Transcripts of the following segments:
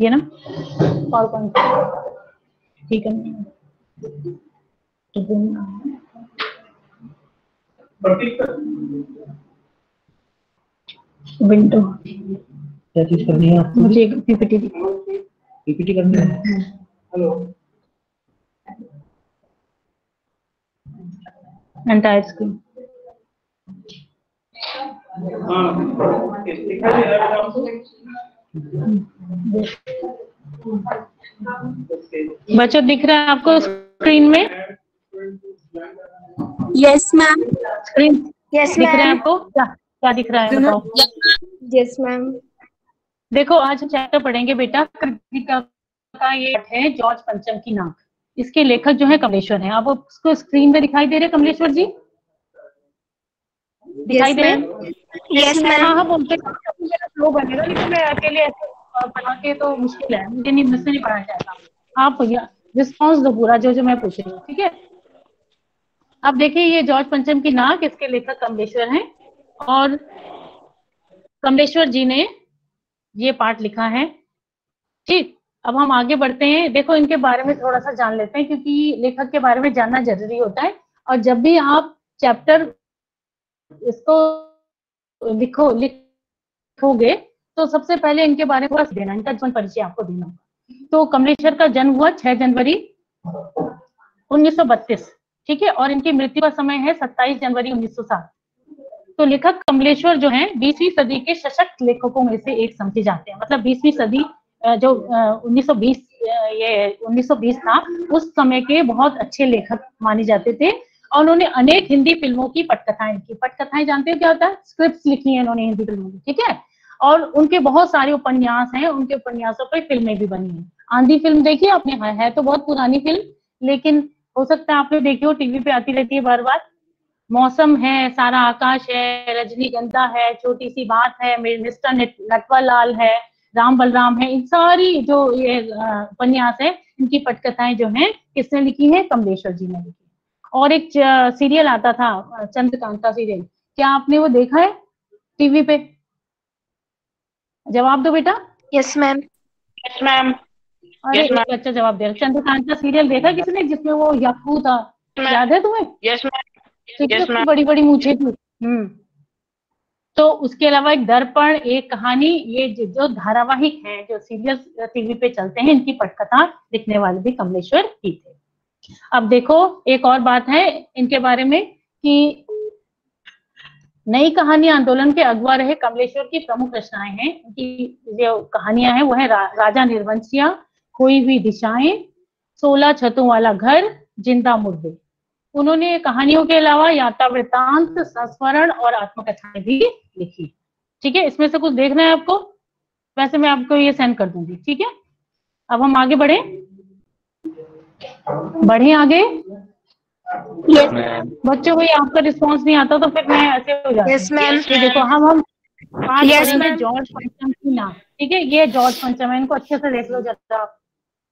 ये ना और कौन सा, ठीक है विंडो क्या चीज करनी है आपको? मुझे पीपीटी करनी है। Hello entire screen. बच्चों दिख रहा है आपको स्क्रीन में? Yes ma'am. स्क्रीन यस दिख रहा है मैम। आपको? क्या क्या दिख रहा है बताओ? Yes ma'am. देखो आज हम चैप्टर पढ़ेंगे बेटा कृतिका का, ये है जॉर्ज पंचम की नाक। इसके लेखक जो है कमलेश्वर हैं। आप उसको स्क्रीन पे दिखाई दे रहे कमलेश्वर जी? दिखाई दे रहे? Yes ma'am. हाँ हाँ बोलते स्लो बनेगा, लेकिन मैं अकेले ऐसे पढ़ा के तो मुश्किल है, मुझसे नहीं पढ़ा जाएगा। आप रिस्पॉन्स दो पूरा जो जो मैं पूछ रही हूँ, ठीक है? अब देखिए ये जॉर्ज पंचम की नाक, इसके लेखक कमलेश्वर हैं और कमलेश्वर जी ने ये पाठ लिखा है। ठीक, अब हम आगे बढ़ते हैं। देखो इनके बारे में थोड़ा सा जान लेते हैं, क्योंकि लेखक के बारे में जानना जरूरी होता है। और जब भी आप चैप्टर इसको लिखोगे तो सबसे पहले इनके बारे में देना, इनका जीवन परिचय आपको देना होगा। तो कमलेश्वर का जन्म हुआ 6 जनवरी 1932, ठीक है, और इनकी मृत्यु का समय है 27 जनवरी 1907। तो लेखक कमलेश्वर जो हैं 20वीं सदी के सशक्त लेखकों में से एक समझे जाते हैं। मतलब 20वीं सदी जो 1920 ये 1920 था, उस समय के बहुत अच्छे लेखक माने जाते थे। और उन्होंने अनेक हिंदी फिल्मों की पटकथाएं लिखी। पटकथाएं जानते हो क्या होता है? स्क्रिप्ट्स लिखी है इन्होंने हिंदी फिल्मों की, ठीक है। और उनके बहुत सारे उपन्यास हैं, उनके उपन्यासों पर फिल्में भी बनी हैं। आंधी फिल्म देखी आपने? है तो बहुत पुरानी फिल्म, लेकिन हो सकता है आपने देखी हो, टीवी पे आती रहती है बार बार। मौसम है, सारा आकाश है, रजनीगंधा है, छोटी सी बात है, मिस्टर नटवरलाल है, राम बलराम है। इन सारी जो ये उपन्यास है, इनकी पटकथाएं जो हैं किसने लिखी है? कमलेश्वर जी ने लिखी। और एक सीरियल आता था चंद्रकांता सीरियल, क्या आपने वो देखा है टीवी पे? जवाब दो बेटा। Yes ma'am. Yes ma'am. अरे एक बच्चा जवाब दे रहा। चंद्रकांता सीरियल देखा किसने, जिसमें वो याकू था? याद है तुम्हें? Yes ma'am. Yes ma'am. बड़ी बड़ी मूछें थी। तो उसके अलावा एक दर्पण, एक कहानी, ये जो धारावाहिक है, जो सीरियल टीवी पे चलते हैं, इनकी पटकथा लिखने वाले भी कमलेश्वर ही थे। अब देखो एक और बात है इनके बारे में कि नई कहानी आंदोलन के अगुवा रहे कमलेश्वर की प्रमुख रचनाएं हैं। इनकी जो कहानियां हैं वो है राजा निर्वंशिया, खोई हुई दिशाएं, 16 छतों वाला घर, जिंदा मुर्दे। उन्होंने कहानियों के अलावा यात्रा वृत्तांत, संस्मरण और आत्मकथाएं भी लिखी। ठीक है, इसमें से कुछ देखना है आपको? वैसे मैं आपको ये सेंड कर दूंगी, ठीक है। अब हम आगे बढ़े आगे। Yes ma'am. बच्चों भाई आपका रिस्पांस नहीं आता तो फिर मैं ऐसे हो जाती हूँ। Yes ma'am. देखो हम आज Yes, पढ़ेंगे ma'am. जॉर्ज पंचम की नाक, ठीक है। ये जॉर्ज पंचम है, इनको अच्छे से देख लो जरा।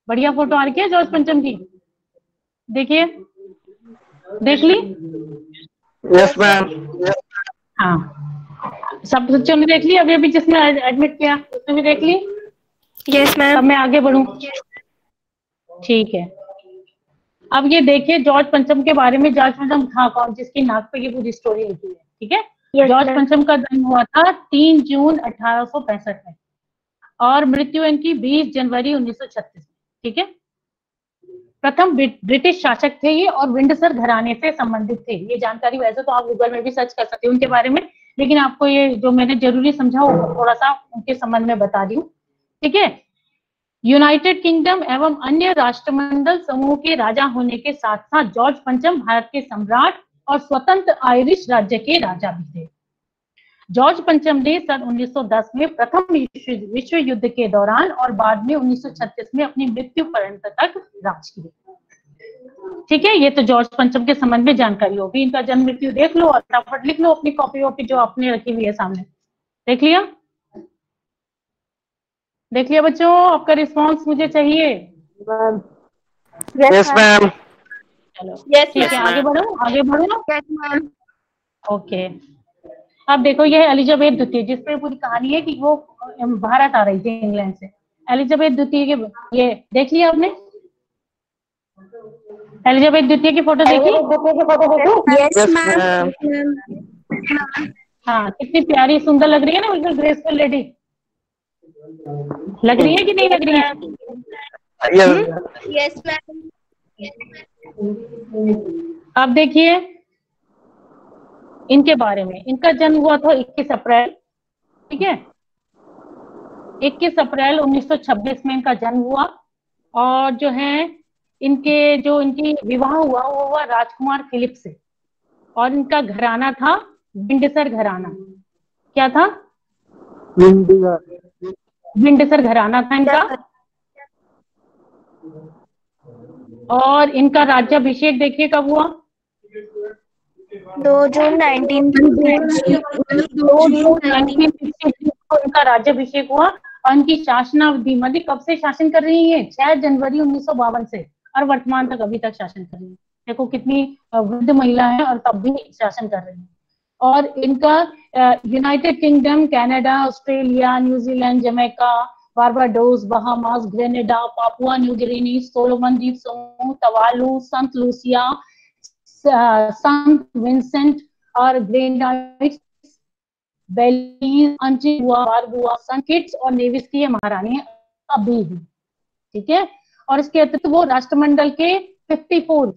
बढ़िया फोटो आ रही है जॉर्ज पंचम की, देखिए, देख ली? Yes ma'am. हाँ, सब बच्चों ने देख ली? अभी अभी जिसने एडमिट किया उसने भी देख ली? Yes ma'am. अब मैं आगे बढ़ूं, ठीक है। अब ये देखिए जॉर्ज पंचम के बारे में। जॉर्ज पंचम था कौन? जिसकी नाक पे ये पूरी स्टोरी लिखी है, ठीक है। जॉर्ज पंचम का जन्म हुआ था 3 जून 1865 में और मृत्यु इनकी 20 जनवरी 1936 में, ठीक है। प्रथम ब्रिटिश शासक थे ये और विंडसर घराने से संबंधित थे। ये जानकारी वैसे तो आप गूगल में भी सर्च कर सकते हो उनके बारे में, लेकिन आपको ये जो मैंने जरूरी समझा वो थोड़ा सा उनके संबंध में बता दी हूँ, ठीक है। यूनाइटेड किंगडम एवं अन्य राष्ट्रमंडल समूह के राजा होने के साथ साथ जॉर्ज पंचम भारत के सम्राट और स्वतंत्र आयरिश राज्य के राजा भी थे। जॉर्ज पंचम ने सन 1910 में प्रथम विश्व युद्ध के दौरान और बाद में 1936 में अपनी मृत्यु पर्यंत तक राज किया, ठीक है। ये तो जॉर्ज पंचम के संबंध में जानकारी होगी। इनका जन्म मृत्यु देख लो और फटाफट लिख लो अपनी कॉपी वॉपी जो आपने रखी हुई है सामने। देख लिया? देख लिया बच्चों? आपका रिस्पांस मुझे चाहिए। Yes ma'am. चलो ठीक है, आगे बढ़ो आगे बढ़ो। Yes ma'am. ओके, अब देखो ये है एलिजाबेथ द्वितीय, जिसपे पूरी कहानी है कि वो भारत आ रही थी इंग्लैंड से, एलिजाबेथ द्वितीय के, ये देख लिया आपने? एलिजाबेथ द्वितीय की फोटो देखी? Yes, Yes, ma'am. ma'am. हाँ, कितनी प्यारी सुंदर लग रही है ना, बिल्कुल ग्रेसफुल लेडी लग रही है कि नहीं लग रही है? Yes. Yes, ma'am. अब देखिए इनके बारे में, इनका जन्म हुआ था 21 अप्रैल, ठीक है, 21 अप्रैल 1926 में इनका जन्म हुआ। और जो है इनकी विवाह हुआ वो हुआ राजकुमार फिलिप से, और इनका घराना था विंडसर घराना। क्या था? विंडसर घराना था इनका। और इनका राज्याभिषेक देखिए कब हुआ? 2 जून 1953 को इनका राज्याभिषेक हुआ। और इनकी शासनावधि मतलब कब से शासन कर रही है? 6 जनवरी 1952 से और वर्तमान तक अभी तक शासन कर रही है। देखो कितनी वृद्ध महिला है और तब भी शासन कर रही है। और इनका United Kingdom, Canada, Australia, New Zealand, Jamaica, Barbados, Bahamas, Grenada, Papua New Guinea, Solomon द्वीप समूह, तवालू, संत लूसिया, संत विंसेंट और ग्रेनाइट्स, बेलीज, अंटिगुआ, बारबुआ, संत किट्स और नेविस की महारानी अभी भी, ठीक है। और इसके अतिरिक्त वो राष्ट्रमंडल के 54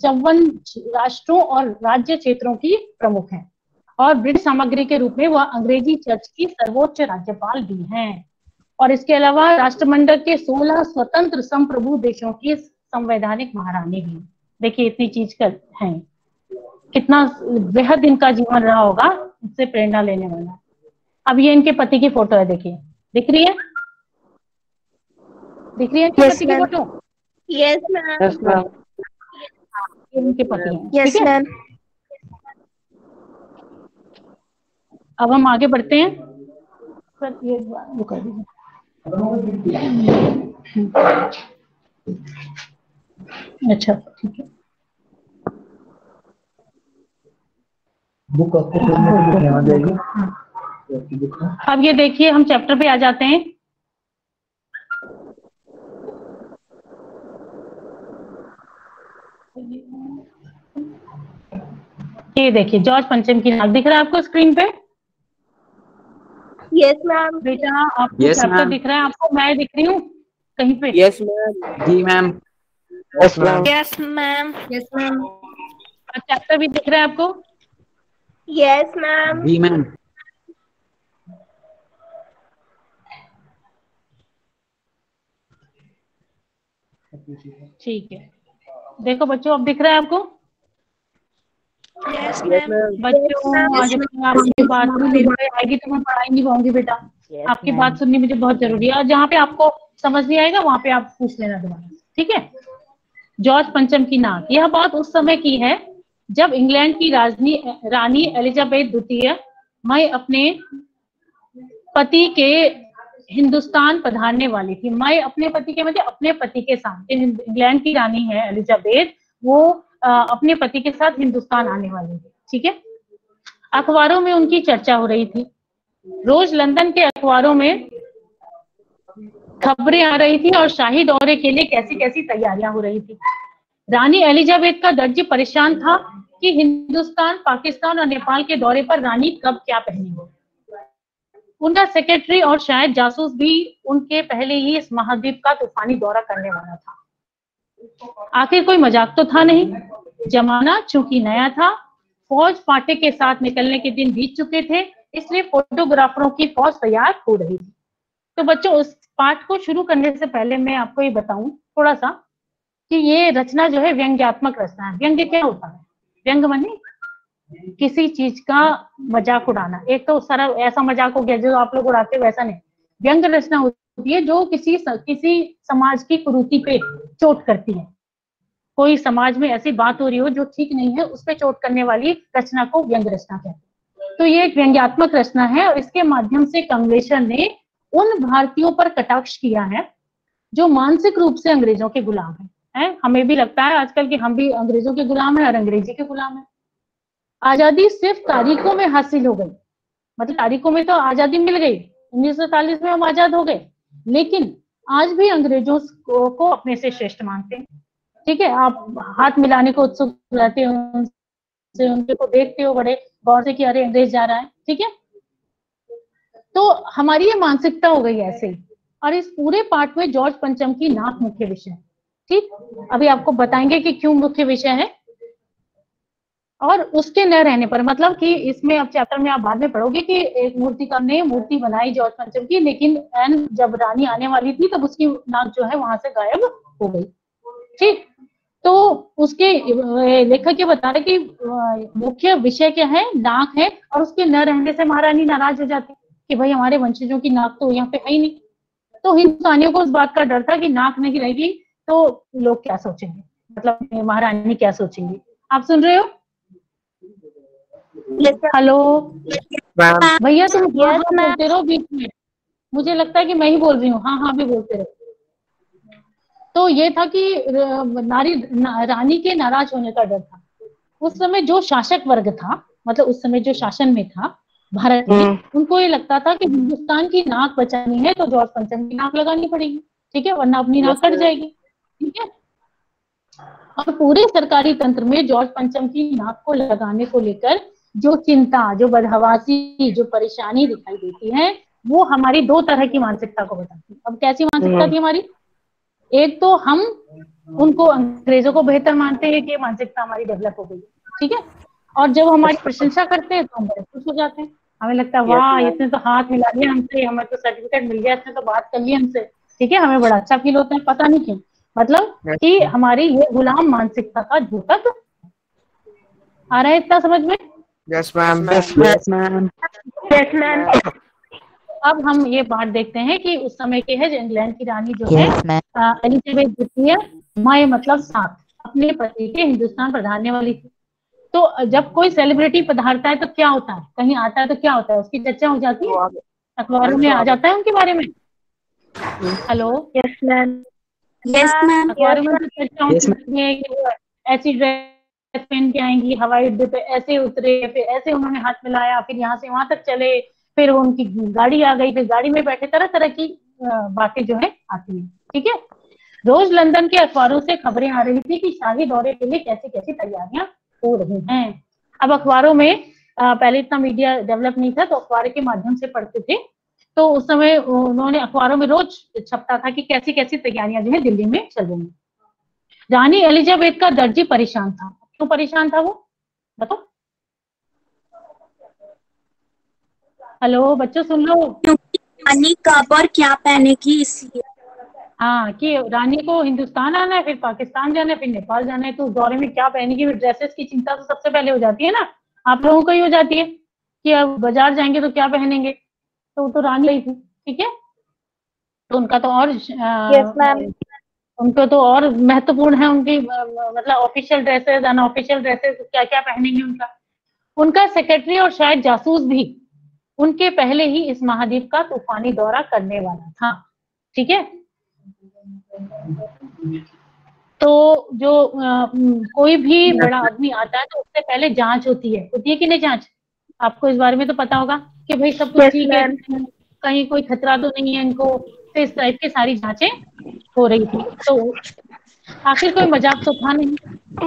राष्ट्रों और राज्य क्षेत्रों की प्रमुख हैं। और ब्रिटिश सामग्री के रूप में वह अंग्रेजी चर्च की सर्वोच्च राज्यपाल भी हैं। और इसके अलावा राष्ट्रमंडल के 16 स्वतंत्र संप्रभु देशों की संवैधानिक महारानी भी। देखिए इतनी चीज कर है, कितना बेहद इनका जीवन रहा होगा, इससे प्रेरणा लेने वाला। अब ये इनके पति की फोटो है, देखिए, दिख रही है? दिख रही है इनके Yes, पति की ma'am. Photo? Yes, ma'am. Yes, ma'am. ये इनके पति हैं, Yes, ठीक है। ma'am. अब हम आगे बढ़ते हैं। सर ये वो कर दीजिए। अच्छा ठीक है। बुक आपको खोलने के लिए कहाँ जाएगी? अब ये देखिए हम चैप्टर पे आ जाते हैं। ये देखिए जॉर्ज पंचम की नाक दिख रहा है आपको स्क्रीन पे? Yes, ma'am. बेटा आपको Yes, चैप्टर ma'am. दिख रहा है? आपको मैं दिख रही हूँ कहीं पे? Yes, ma'am. जी ma'am. Yes, ma'am. Yes, ma'am. Yes, ma'am. Chapter भी दिख रहा है आपको? Yes, ma'am. जी मैम. ठीक है, देखो बच्चों अब दिख रहा है आपको? Yes, ma'am. बच्चों आज आपकी बात मेरे पे आएगी तो मैं पढ़ाई नहीं पाऊंगी बेटा। आपकी बात सुननी मुझे बहुत जरूरी है, और जहाँ पे आपको समझ नहीं आएगा वहां पे आप पूछ लेना दोबारा, ठीक है। जॉर्ज पंचम की नाक, यह बात उस समय की है जब इंग्लैंड की रानी एलिजाबेथ द्वितीय मैं अपने पति के हिंदुस्तान पधारने वाली थी। मैं अपने पति के मतलब अपने पति के साथ, इंग्लैंड की रानी है एलिजाबेथ, वो अपने पति के साथ हिंदुस्तान आने वाली थी, ठीक है। अखबारों में उनकी चर्चा हो रही थी। रोज लंदन के अखबारों में खबरें आ रही थी और शाही दौरे के लिए कैसी कैसी तैयारियां हो रही थी। रानी एलिजाबेथ का दर्जी परेशान था कि हिंदुस्तान, पाकिस्तान और नेपाल के दौरे पर रानी कब क्या पहनेगी। उनका सेक्रेटरी और शायद जासूस भी उनके पहले ही इस महाद्वीप का तूफानी दौरा करने वाला था। आखिर कोई मजाक तो था नहीं। जमाना चूंकि नया था, फौज फाटे के साथ निकलने के दिन बीत चुके थे, इसलिए फोटोग्राफरों की फौज तैयार हो रही थी। तो बच्चों उस पाठ को शुरू करने से पहले मैं आपको ये बताऊं थोड़ा सा कि ये रचना जो है व्यंग्यात्मक रचना है। व्यंग्य क्या होता है? व्यंग्य माने किसी चीज का मजाक उड़ाना। एक तो सारा ऐसा मजाक हो गया जो आप लोग उड़ाते हो, वैसा नहीं। व्यंग्य रचना होती है जो किसी समाज की कुरीति पे चोट करती है। कोई समाज में ऐसी बात हो रही हो जो ठीक नहीं है, उस पर चोट करने वाली रचना को व्यंग्य रचना कहते हैं। तो ये एक व्यंग्यात्मक रचना है और इसके माध्यम से कमलेश्वर ने उन भारतीयों पर कटाक्ष किया है जो मानसिक रूप से अंग्रेजों के गुलाम हैं। हमें भी लगता है आजकल कि हम भी अंग्रेजों के गुलाम हैं और अंग्रेजी के गुलाम हैं। आजादी सिर्फ तारीखों में हासिल हो गई, मतलब तारीखों में तो आजादी मिल गई, 1947 में हम आजाद हो गए, लेकिन आज भी अंग्रेजों को अपने से श्रेष्ठ मानते हैं। ठीक है, आप हाथ मिलाने को उत्सुक रहते हो उनसे, उनके को देखते हो बड़े गौर से कि अरे अंग्रेज जा रहा है। ठीक है, तो हमारी ये मानसिकता हो गई ऐसे ही। और इस पूरे पाठ में जॉर्ज पंचम की नाक मुख्य विषय है। ठीक, अभी आपको बताएंगे कि क्यों मुख्य विषय है। और उसके न रहने पर, मतलब कि इसमें अब चैप्टर में आप बाद में पढ़ोगे कि एक मूर्तिकार ने मूर्ति बनाई जॉर्ज पंचम की, लेकिन एन जब रानी आने वाली थी तब उसकी नाक जो है वहां से गायब हो गई। ठीक, तो उसके लेखक ये बता रहे कि मुख्य विषय क्या है, नाक है, और उसके न रहने से महारानी नाराज हो जाती कि भाई हमारे वंशजों की नाक तो यहाँ पे है ही नहीं। तो हिंदुस्तानियों को उस बात का डर था कि नाक नहीं रहेगी तो लोग क्या सोचेंगे, मतलब महारानी क्या सोचेंगी। आप सुन रहे हो? हेलो भैया, तुम हाँ हाँ बोलते रहो बीच में, मुझे लगता है कि मैं ही बोल रही हूँ। हाँ हाँ भी बोलते रहो। तो ये था कि रानी के नाराज होने का डर था। उस समय जो शासक वर्ग था, मतलब उस समय जो शासन में था भारत में, उनको ये लगता था कि हिंदुस्तान की नाक बचानी है तो जॉर्ज पंचम की नाक लगानी पड़ेगी। ठीक है, वरना अपनी नाक कट जाएगी। ठीक है, और पूरे सरकारी तंत्र में जॉर्ज पंचम की नाक को लगाने को लेकर जो चिंता, जो बदहवासी, जो परेशानी दिखाई देती है, वो हमारी दो तरह की मानसिकता को बताती है। अब कैसी मानसिकता थी हमारी? एक तो हम उनको, अंग्रेजों को बेहतर मानते हैं कि मानसिकता हमारी डेवलप हो गई। ठीक है, और जब हमारी प्रशंसा करते हैं तो हम बड़े खुश हो जाते हैं। हमें लगता है वाह, इसने तो हाथ मिला लिया हमसे, हमें तो सर्टिफिकेट मिल गया, इसने तो बात कर ली हमसे। ठीक है, हमें बड़ा अच्छा फील होता है, पता नहीं क्यों। मतलब कि हमारी ये गुलाम मानसिकता का द्योतक आ रहा है इतना समझ में? Yes ma'am. Yes ma'am. Yes ma'am. अब हम ये बात देखते हैं कि उस समय के है जो इंग्लैंड की रानी जो है एलिजाबेथ द्वितीय, माए मतलब साथ, अपने पति के हिंदुस्तान पधारने वाली थी। तो जब कोई सेलिब्रिटी पधारता है तो क्या होता है, कहीं आता है तो क्या होता है, उसकी चर्चा हो जाती है, अखबारों में आ जाता है उनके बारे में। Hello, yes ma'am. Yes ma'am. अखबारों में तो चर्चा होती है कि वो ऐसी ड्रेस पहन के आएंगी, हवाई अड्डे पे ऐसे उतरे, फिर ऐसे उन्होंने हाथ मिलाया, फिर यहाँ से वहां तक चले, फिर उनकी गाड़ी आ गई, फिर गाड़ी में बैठे, तरह तरह की बातें जो है आती है। ठीक है, रोज लंदन के अखबारों से खबरें आ रही थी कि शाही दौरे के लिए कैसी कैसी तैयारियां हो रही हैं। अब अखबारों में पहले इतना मीडिया डेवलप नहीं था, तो अखबार के माध्यम से पढ़ते थे। तो उस समय उन्होंने अखबारों में रोज छपता था कि कैसी कैसी तैयारियां जो है दिल्ली में चल रही हैं। रानी एलिजाबेथ का दर्जी परेशान था। क्यों परेशान था वो, बताओ? हेलो बच्चों, सुन लो। रानी कब और क्या पहनेगी इसलिए। हाँ, कि रानी को हिंदुस्तान आना है, फिर पाकिस्तान जाना है, फिर नेपाल जाना है, तो उस दौरे में क्या पहनेगी, ड्रेसेस की चिंता तो सबसे पहले हो जाती है ना, आप लोगों को ही हो जाती है कि अब बाजार जाएंगे तो क्या पहनेंगे। तो वो तो रानी ही थी। ठीक है, तो उनका तो और यस मैम। उनको तो और महत्वपूर्ण है उनकी मतलब ऑफिशियल ड्रेसेस, अनऑफिशियल ड्रेसेस, क्या क्या पहनेंगे उनका। उनका सेक्रेटरी और शायद जासूस भी उनके पहले ही इस महाद्वीप का तूफानी दौरा करने वाला था। ठीक है, तो जो कोई भी बड़ा आदमी आता है तो उससे पहले जांच होती है कि नहीं जांच? आपको इस बारे में तो पता होगा कि भाई सब कुछ ठीक है, कहीं कोई खतरा तो नहीं है इनको, तो इस टाइप की सारी जांचें हो रही थी। तो आखिर कोई मजाक तो था नहीं,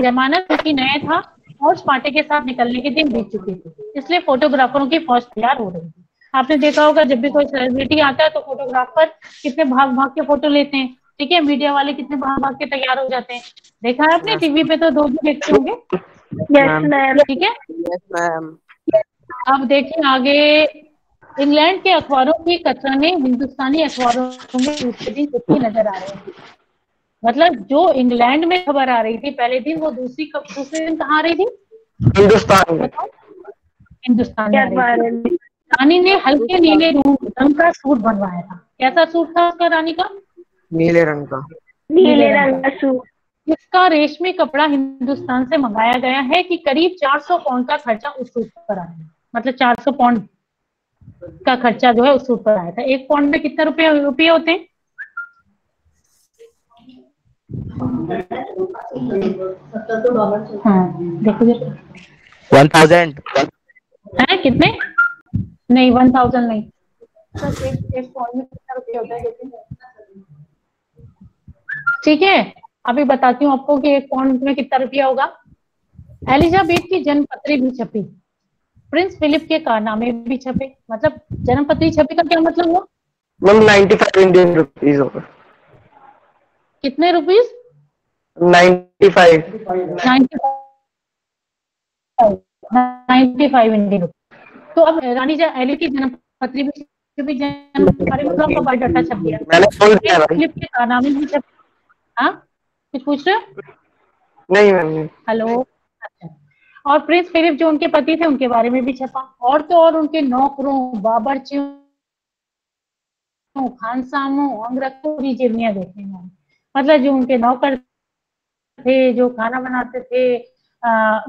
जमाना क्योंकि नया था और पार्टी के साथ निकलने के दिन बीत चुके थे, इसलिए फोटोग्राफरों की फौज तैयार हो रही थी। आपने देखा होगा जब भी कोई सेलिब्रिटी आता है तो फोटोग्राफर कितने भाग भाग के फोटो लेते हैं। ठीक है, मीडिया वाले कितने भाग भाग के तैयार हो जाते हैं। देखा है आपने टीवी पे तो 2 भी देखते होंगे। Yes ma'am. ठीक है, यस मैम। अब देखिए आगे। इंग्लैंड के अखबारों की कतरने हिंदुस्तानी अखबारों में दूसरे दिन छपती नजर आ रही थी। मतलब जो इंग्लैंड में खबर आ रही थी पहले दिन, वो दूसरे दिन कहाँ आ रही थी? हिंदुस्तान में। हिंदुस्तान में आ रही थी। रानी ने हल्के नीले रंग का सूट बनवाया था। कैसा सूट था उसका, रानी का? नीले रंग का। नीले रंग का सूट। इसका रेशमी कपड़ा हिंदुस्तान से मंगाया गया है कि करीब 400 पाउंड का खर्चा उस सूट पर आया। मतलब 400 पाउंड का खर्चा जो है उस सूट पर आया था। 1 पाउंड में कितने रुपये होते हैं? हाँ देखो 1000। है कितने? नहीं 1000 नहीं। एक पाउंड में कितना रुपये होता है देखिए। ठीक है, अभी बताती हूँ आपको कि एक पाउंड में कितना रुपया होगा। एलिजाबेथ की जन्मपत्री भी छपी, प्रिंस फिलिप के कारनामे भी छपे। मतलब जन्मपत्री छपी का क्या मतलब हुआ? मैम 95 इंडियन रुपीज होगा। कितने रुपीस? 95। 95 Indian rupees. तो अब रानी एली की जन्मपत्री भी छपी, जन्म के बारे में मतलब बायोडाटा छप गया। मैंने सुन लिया प्रिंस भाई। फिलिप के कारनामे भी छपे। हाँ, कुछ पूछ रहे हो? नहीं मैम नहीं। हेलो, अच्छा। और प्रिंस फिलिप जो उनके पति थे उनके बारे में भी छपा, और तो और उनके नौकरों, बावर्चियों, खानसामों, अंगरक्षकों की जीवनियां देखने में, मतलब जो उनके नौकर थे, जो खाना बनाते थे,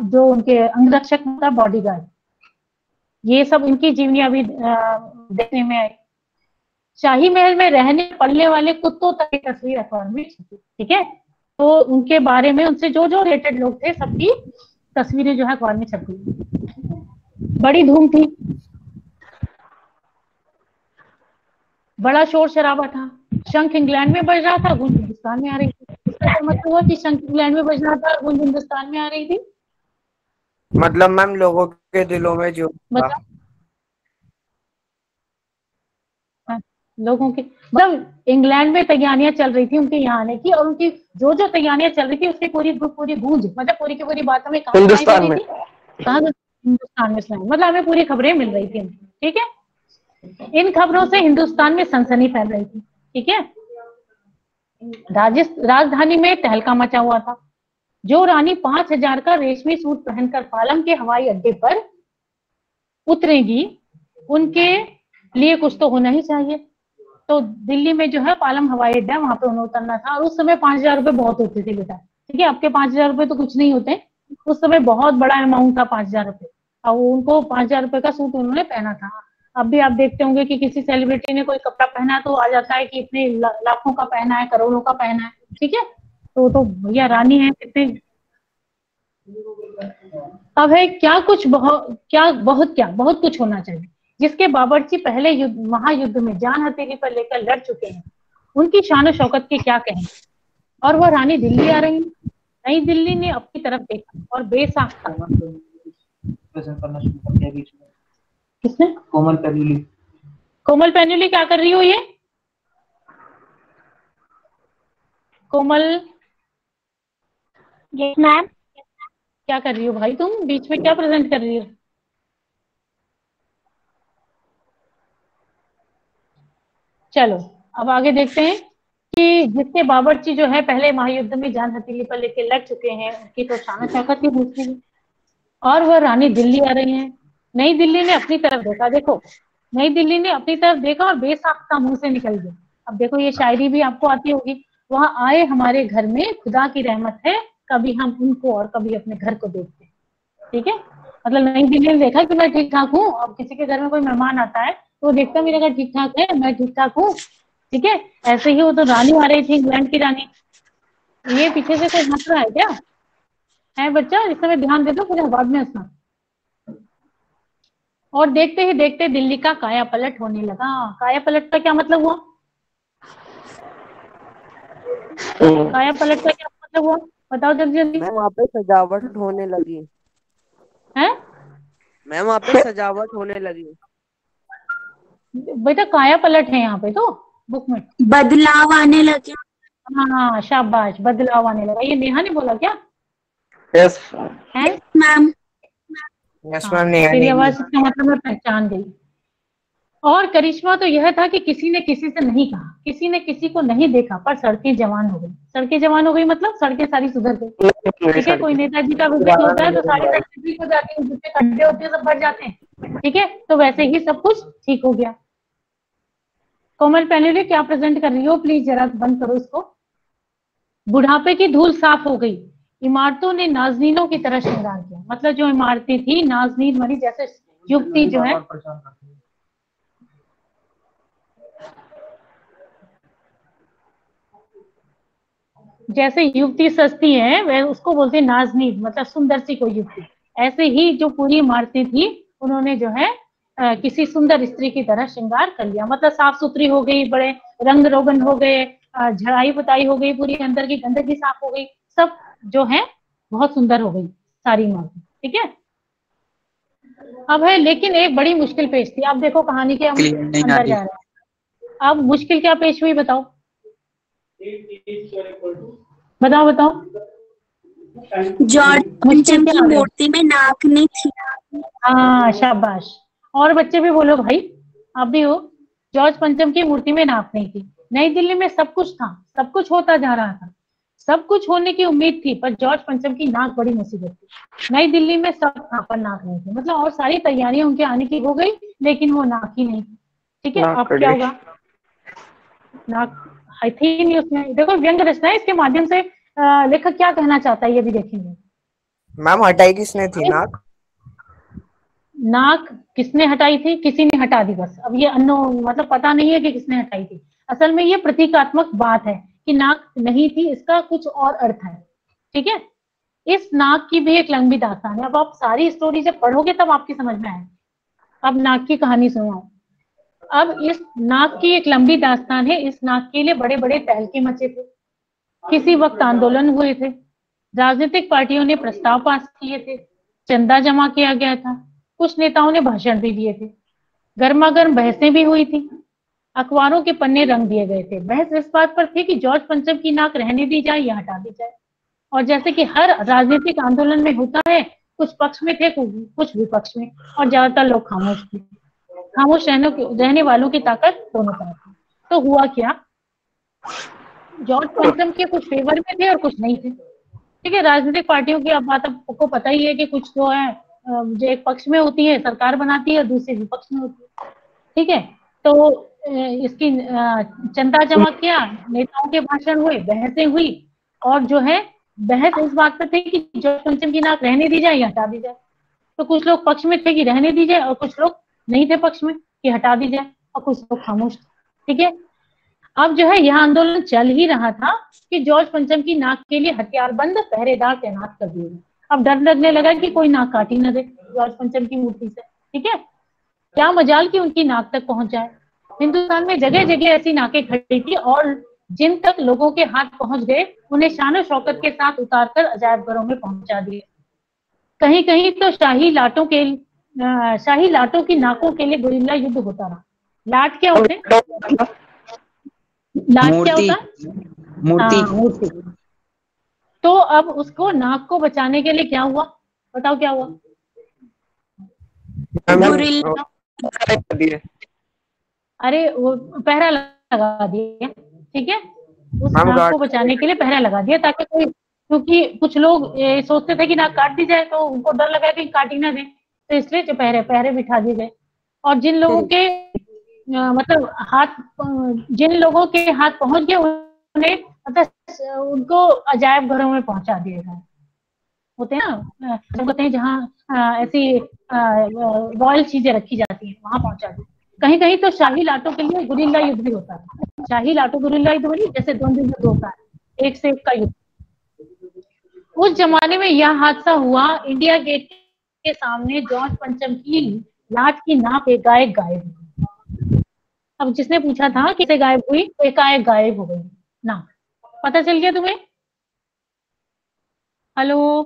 जो उनके अंगरक्षक था, बॉडीगार्ड, ये सब इनकी जीवनियां भी देखने में आई। शाही महल में रहने पलने वाले कुत्तों तक की तस्वीर अखबार में छपी। ठीक है, तो उनके बारे में, उनसे जो जो रिलेटेड लोग थे सबकी तस्वीरें जो है अखबार में छपी। बड़ी धूम थी, बड़ा शोर शराबा था। शंख इंग्लैंड में बज रहा था, गूंज हिंदुस्तान में आ रही थी। इसका क्या मतलब हुआ कि शंख इंग्लैंड में बज रहा था, गूंज हिंदुस्तान में आ रही थी? मतलब मैम लोगों के दिलों में जो मतलब लोगों की, मतलब इंग्लैंड में तैयारियां चल रही थी उनके यहाँ आने की, और उनकी जो जो तैयारियां चल रही थी उसकी पूरी पूरी गूंज, मतलब पूरी की पूरी बात हमें कहाँ सुनाई दे हिंदुस्तान रही में। थी? कहाँ? हिंदुस्तान में सुनाई, मतलब हमें पूरी खबरें मिल रही थी। ठीक है, इन खबरों से हिंदुस्तान में सनसनी फैल रही थी। ठीक है, राजधानी में तहलका मचा हुआ था। जो रानी 5,000 का रेशमी सूट पहनकर पालम के हवाई अड्डे पर उतरेगी, उनके लिए कुछ तो होना ही चाहिए। तो दिल्ली में जो है पालम हवाई अड्डा, वहां पे उन्हें उतरना था, और उस समय 5,000 रुपए बहुत होते थे बेटा। ठीक है, आपके 5,000 रुपए तो कुछ नहीं होते, उस समय बहुत बड़ा अमाउंट था 5,000 रुपए, और उनको 5,000 रुपए का सूट उन्होंने पहना था। अब भी आप देखते होंगे कि किसी सेलिब्रिटी ने कोई कपड़ा पहना है तो आ जाता है कि इतने लाखों का पहना है, करोड़ों का पहना है। ठीक है, तो भैया रानी है कितने। अब है क्या कुछ बहुत कुछ होना चाहिए, जिसके बावर्ची पहले महायुद्ध में जान हथेली पर लेकर लड़ चुके हैं, उनकी शान शौकत के क्या कहें। और वह रानी दिल्ली आ रही है। नई दिल्ली ने अपनी तरफ देखा और बेसाख्ता। करना शुरू कर दिया बीच में। किसने? कोमल पैनुली। कोमल पैनुली क्या कर रही हो ये? कोमल, यस मैम। क्या कर रही हो भाई, तुम बीच में क्या प्रेजेंट कर रही हो? चलो अब आगे देखते हैं कि जिसके बावर्ची जो है पहले महायुद्ध में जान हथेली पर लेके लड़ चुके हैं, उनकी तो शान शौकत ही पूछ ली। और वह रानी दिल्ली आ रही है। नई दिल्ली ने अपनी तरफ देखा, देखो, नई दिल्ली ने अपनी तरफ देखा और बेसाख्ता मुंह से निकल गया। अब देखो ये शायरी भी आपको आती होगी, वह आए हमारे घर में, खुदा की रहमत है, कभी हम उनको और कभी अपने घर को देखते हैं। ठीक है, मतलब नई दिल्ली ने देखा कि मैं ठीक ठाक हूँ, अब किसी के घर में कोई मेहमान आता है तो देखता मेरा घर ठीक ठाक है, मैं ठीक ठाक हूँ। ठीक है, ऐसे ही वो तो रानी आ रही थी, इंग्लैंड की रानी। ये पीछे से कोई हंस रहा है क्या? है बच्चा, इस समय ध्यान दे दो, फिर बाद में हंसना। और देखते ही देखते दिल्ली का काया पलट होने लगा। काया पलट का क्या मतलब हुआ? काया पलट का क्या मतलब हुआ, बताओ जल्दी जल्दी। मैम वहाँ पे सजावट होने लगी। है मैम वहाँ पे सजावट होने लगी। बेटा, काया पलट है यहाँ पे तो बुक में। बदलाव आने लगे। हाँ शाबाश, बदलाव आने लगा, ये नेहा ने बोला क्या? यस है मैम। यस हाँ, मैम नहीं तेरी आएगी। आवाज का मतलब मैं पहचान गई। और करिश्मा तो यह था कि किसी ने किसी से नहीं कहा, किसी ने किसी को नहीं देखा, पर सड़कें जवान हो गई। सड़कें जवान हो गई मतलब सड़कें सारी सुधर गई। ठीक है, कोई नेताजी का विजिट होता है तो सारी सड़कें ठीक हो जाती है, जितने खड्डे होते हैं सब भर जाते हैं। ठीक है, तो वैसे ही सब कुछ ठीक हो गया। कोमल पैनुली क्या प्रेजेंट कर रही हो, प्लीज जरा बंद करो इसको। बुढ़ापे की धूल साफ हो गई, इमारतों ने नाजनीनों की तरह श्रृंगार किया। मतलब जो इमारतें थी, नाजनीन वाली, जैसे युवती जो है, जैसे युवती सस्ती है वह उसको बोलते हैं नाजनीन, मतलब सुंदर सी कोई युवती। ऐसे ही जो पूरी इमारतें थी उन्होंने जो है किसी सुंदर स्त्री की तरह श्रृंगार कर लिया, मतलब साफ सुथरी हो गई, बड़े रंग रोगन हो गए, झड़ाई पुताई हो गई, पूरी अंदर की गंदगी साफ हो गई, सब जो है बहुत सुंदर हो गई सारी इमारतें। ठीक है, अब है लेकिन एक बड़ी मुश्किल पेश थी। अब देखो कहानी के हम क्लियर नहीं आ अंदर रही। जा रहे हैं। अब मुश्किल क्या पेश हुई बताओ, बताओ बताओ। जॉर्ज मुश्किल पंचम क्या की आ गई? मूर्ति में नाक नहीं थी। हाँ शाबाश, और बच्चे भी बोलो भाई, आप भी हो। जॉर्ज पंचम की मूर्ति में नाक नहीं थी। नई दिल्ली में सब कुछ था, सब कुछ होता जा रहा था, सब कुछ होने की उम्मीद थी, पर जॉर्ज पंचम की नाक बड़ी मुसीबत थी। नई दिल्ली में सब था पर नाक नहीं थी, मतलब और सारी तैयारियां उनके आने की हो गई, लेकिन वो नाक ही नहीं थी। ठीक है, अब क्या होगा? नाक है थी नहीं उसमें। देखो व्यंग रचना है, इसके माध्यम से लेखक क्या कहना चाहता है ये भी देखेंगे। मैम हटाई किसने थी नाक? नाक किसने हटाई थी? किसी ने हटा दी बस। अब ये अन्नो मतलब पता नहीं है कि किसने हटाई थी। असल में ये प्रतीकात्मक बात है कि नाक नहीं थी, इसका कुछ और अर्थ है। ठीक है, इस नाक की भी एक लंबी दास्तान है। अब आप सारी स्टोरी जब पढ़ोगे तब आपकी समझ में आए। अब नाक की कहानी सुनो। अब इस नाक की एक लंबी दास्तान है। इस नाक के लिए बड़े बड़े तहलके मचे थे, किसी वक्त आंदोलन हुए थे, राजनीतिक पार्टियों ने प्रस्ताव पास किए थे, चंदा जमा किया गया था, कुछ नेताओं ने भाषण भी दिए थे, गर्मा गर्म बहसें भी हुई थी, अखबारों के पन्ने रंग दिए गए थे। बहस इस बात पर थी कि जॉर्ज पंचम की नाक रहने दी जाए या हटा दी जाए। और जैसे कि हर राजनीतिक आंदोलन में होता है, कुछ पक्ष में थे कुछ विपक्ष में, और ज्यादातर लोग खामोश थे। खामोश रहने वालों की ताकत दोनों तरफ थी। तो हुआ क्या, जॉर्ज पंचम के कुछ फेवर में थे और कुछ नहीं थे। ठीक है, राजनीतिक पार्टियों की अब बात आपको पता ही है कि कुछ जो है जो एक पक्ष में होती है सरकार बनाती है और दूसरे विपक्ष में होती है। ठीक है, तो इसकी चंदा जमा किया, नेताओं के भाषण हुए, बहसें हुई, और जो है बहस इस बात पर थी कि जॉर्ज पंचम की नाक रहने दी जाए या हटा दी जाए। तो कुछ लोग पक्ष में थे कि रहने दी जाए, और कुछ लोग नहीं थे पक्ष में कि हटा दी जाए, और कुछ लोग खामोश थे। ठीक है, अब जो है यह आंदोलन चल ही रहा था कि जॉर्ज पंचम की नाक के लिए हथियारबंद पहरेदार तैनात कर दिए गए। अब डर लगने लगा कि कोई नाक काट ही न दे जॉर्ज पंचम की मूर्ति से। ठीक है, क्या मजाल कि उनकी नाक तक पहुंच जाए। हिंदुस्तान में जगह जगह ऐसी नाकें खड़ी थी, और जिन तक लोगों के हाथ पहुंच गए उन्हें शान शौकत के साथ उतारकर अजायब घरों में पहुंचा दिए। कहीं कहीं तो शाही लाटों की नाकों के लिए गुरिल्ला युद्ध होता रहा। लाट क्या होते हैं? लाट क्या होता है? मूर्ति। हाँ, मूर्ति। तो अब उसको नाक को बचाने के लिए क्या हुआ, बताओ क्या हुआ? गुरिल्ला अरे वो पहरा लगा दिया। ठीक है, उस मैम नाक गार्ड। को बचाने के लिए पहरा लगा दिया, ताकि कोई, क्योंकि कुछ लोग सोचते थे कि नाक काट दी जाए, तो उनको डर लगा कि काट ही ना दे, तो इसलिए जो पहरे बिठा दिए गए। और जिन लोगों के मतलब जिन लोगों के हाथ पहुंच गए उन्हें मतलब उनको अजायब घरों में पहुंचा दिया गया। होते हैं ना होते हैं जहाँ ऐसी रॉयल चीजें रखी जाती हैं, वहां पहुंचा दी। कहीं कहीं तो शाही लाटों के लिए गुरिल्ला युद्ध भी होता है। शाही लाटों गुरिल्ला युद्ध नहीं, जैसे द्वंद्व युद्ध होता है, एक से एक का युद्ध। उस जमाने में यह हादसा हुआ, इंडिया गेट के सामने जॉर्ज पंचम की लाट की नाक एकाएक गायब हुई। अब जिसने पूछा था किसे गायब हुई, तो एकाएक गायब हो गई नाक। पता चल गया तुम्हें? हेलो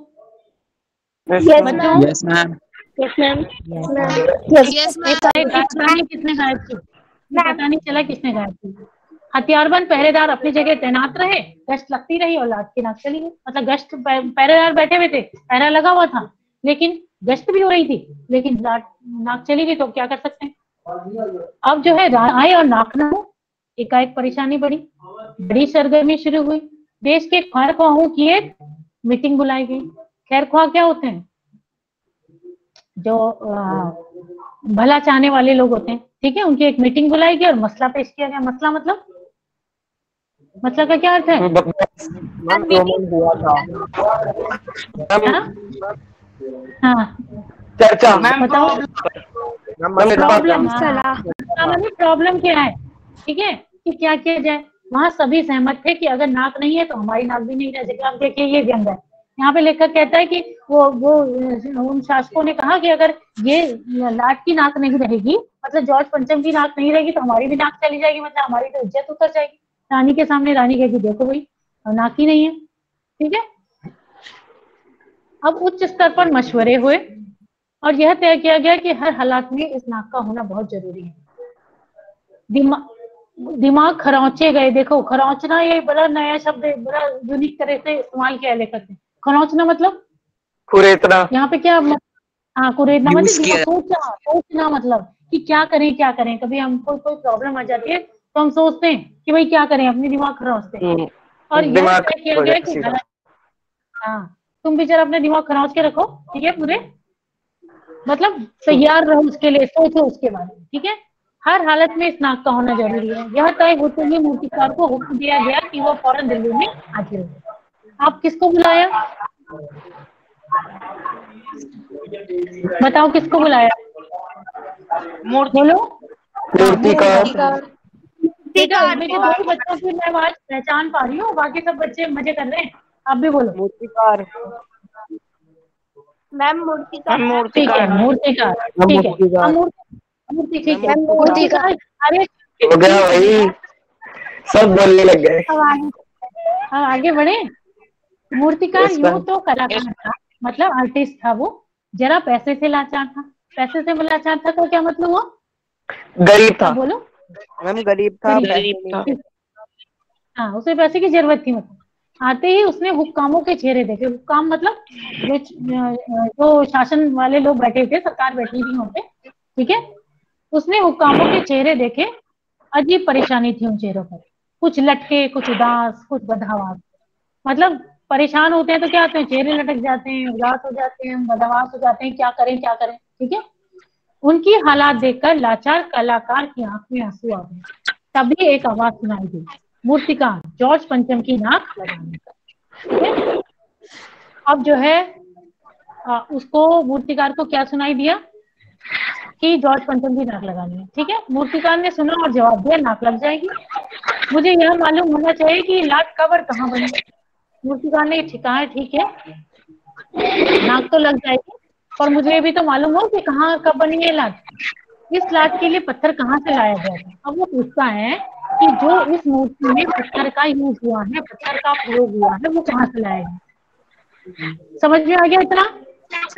बच्चों, यस मैम। Yes ma'am. एकाएक पता नहीं किसने गायब की, पता नहीं चला किसने गायब की। हथियारबंद पहरेदार अपनी जगह तैनात रहे, गश्त लगती रही और लाट की नाक चली गई। मतलब गश्त पहरेदार बैठे हुए थे, पहरा लगा हुआ था, लेकिन गश्त भी हो रही थी, लेकिन नाक चली गई, तो क्या कर सकते हैं। अब जो है आए और नाक न हो, एकाएक परेशानी बढ़ी, बड़ी सरगर्मी शुरू हुई। देश के खैरख्वाहों की एक मीटिंग बुलाई गई। खैरख्वाह क्या होते हैं? जो भला चाहने वाले लोग होते हैं। ठीक है, उनकी एक मीटिंग बुलाई गई और मसला पेश किया गया। मसला मतलब का क्या अर्थ है? मैम जो हुआ था हाँ चर्चा। बताओ प्रॉब्लम। सलाह। प्रॉब्लम क्या है? ठीक है, कि क्या किया जाए। वहां सभी सहमत थे कि अगर नाक नहीं है तो हमारी नाक भी नहीं रह जाएगी। आप देखिए ये व्यंग है। यहाँ पे लेखक कहता है कि वो उन शासकों ने कहा कि अगर ये लाट की नाक नहीं रहेगी, मतलब जॉर्ज पंचम की नाक नहीं रहेगी, तो हमारी भी नाक चली जाएगी, मतलब हमारी तो इज्जत उतर जाएगी। रानी के सामने रानी कहेगी देखो भाई नाक ही नहीं है, ठीक है। अब उच्च स्तर पर मशवरे हुए और यह तय किया गया कि हर हालात में इस नाक का होना बहुत जरूरी है। दिमाग खरौचे गए। देखो खरौचना ये बड़ा नया शब्द है, बड़ा यूनिक तरह से इस्तेमाल किया लेखक ने। खरौचना मतलब कुरेदना। यहाँ पे क्या हाँ कुरेदना यूज मतलब किया। सोचना मतलब कि क्या करें। कभी हमको कोई प्रॉब्लम आ जाती है तो हम सोचते हैं कि भाई क्या करें, अपनी दिमाग खरौचते हैं। और यह दिमाग तय किया हो गया जाए कि सीधा। हाँ तुम भी जरा अपने दिमाग खरौच के रखो, ठीक है, पूरे मतलब तैयार रहो उसके लिए, सोचो उसके बारे में, ठीक है। हर हालत में इस नाक का होना जरूरी है। यह तय होते हुए मूर्तिकार को हुक्म दिया गया कि वह फौरन दिल्ली में हाजिर हो। आप किसको बुलाया, बताओ किसको बुलाया, बोलो। हाँ मूर्तिकार। बेटा मेरे दो बच्चों की मैं आवाज पहचान पा रही हूँ, बाकी सब बच्चे मजे कर रहे हैं, आप भी बोलो। मूर्तिकार। मैम मूर्ति का ठीक है मूर्तिकार, ठीक है। मूर्तिकार। मूर्ति ठीक है, मूर्ति का मूर्तिकार। अरे हो गया भाई, सब बोलने लग गए। अब आगे बढ़े। मूर्तिकार Yes, यूं ma'am. तो कलाकार था, मतलब आर्टिस्ट था वो, जरा पैसे से लाचार था। पैसे से लाचार था तो क्या मतलब हुआ, गरीब था। अब बोलो। मैम गरीब था, पैसे नहीं थे। हाँ उसे पैसे की जरूरत थी। मतलब आते ही उसने हुक्कामों के चेहरे देखे। हुक्काम मतलब जो शासन वाले लोग बैठे थे, सरकार बैठी थी वहां पे, ठीक है। उसने हुक्कामों के चेहरे देखे। अजीब परेशानी थी उन चेहरों पर, कुछ लटके, कुछ उदास, कुछ बदहवास। मतलब परेशान होते हैं तो क्या होते हैं, चेहरे लटक जाते हैं, उदास हो जाते हैं, बदहवास हो जाते हैं, क्या करें, ठीक है। उनकी हालात देखकर लाचार कलाकार की आंख में आंसू आ गए। तभी एक आवाज सुनाई दी, मूर्तिकार जॉर्ज पंचम की नाक लगाने का, ठीक है। अब जो है उसको मूर्तिकार को क्या सुनाई दिया कि जॉर्ज पंचम की नाक लगानी है, ठीक है। मूर्तिकार ने सुना और जवाब दिया नाक लग जाएगी। मुझे यह मालूम होना चाहिए कि लाट कब और कहाँ बनी। मूर्तिकार ने कहा है ठीक है नाक तो लग जाएगी, पर मुझे भी तो मालूम हो कि कहाँ कब बनी है लाट। इस लाट के लिए पत्थर कहाँ से लाया गया था। अब वो पूछता है कि जो इस मूर्ति में पत्थर का यूज हुआ है, पत्थर का प्रयोग हुआ है, वो कहाँ से लाया गया। समझ में आ गया इतना,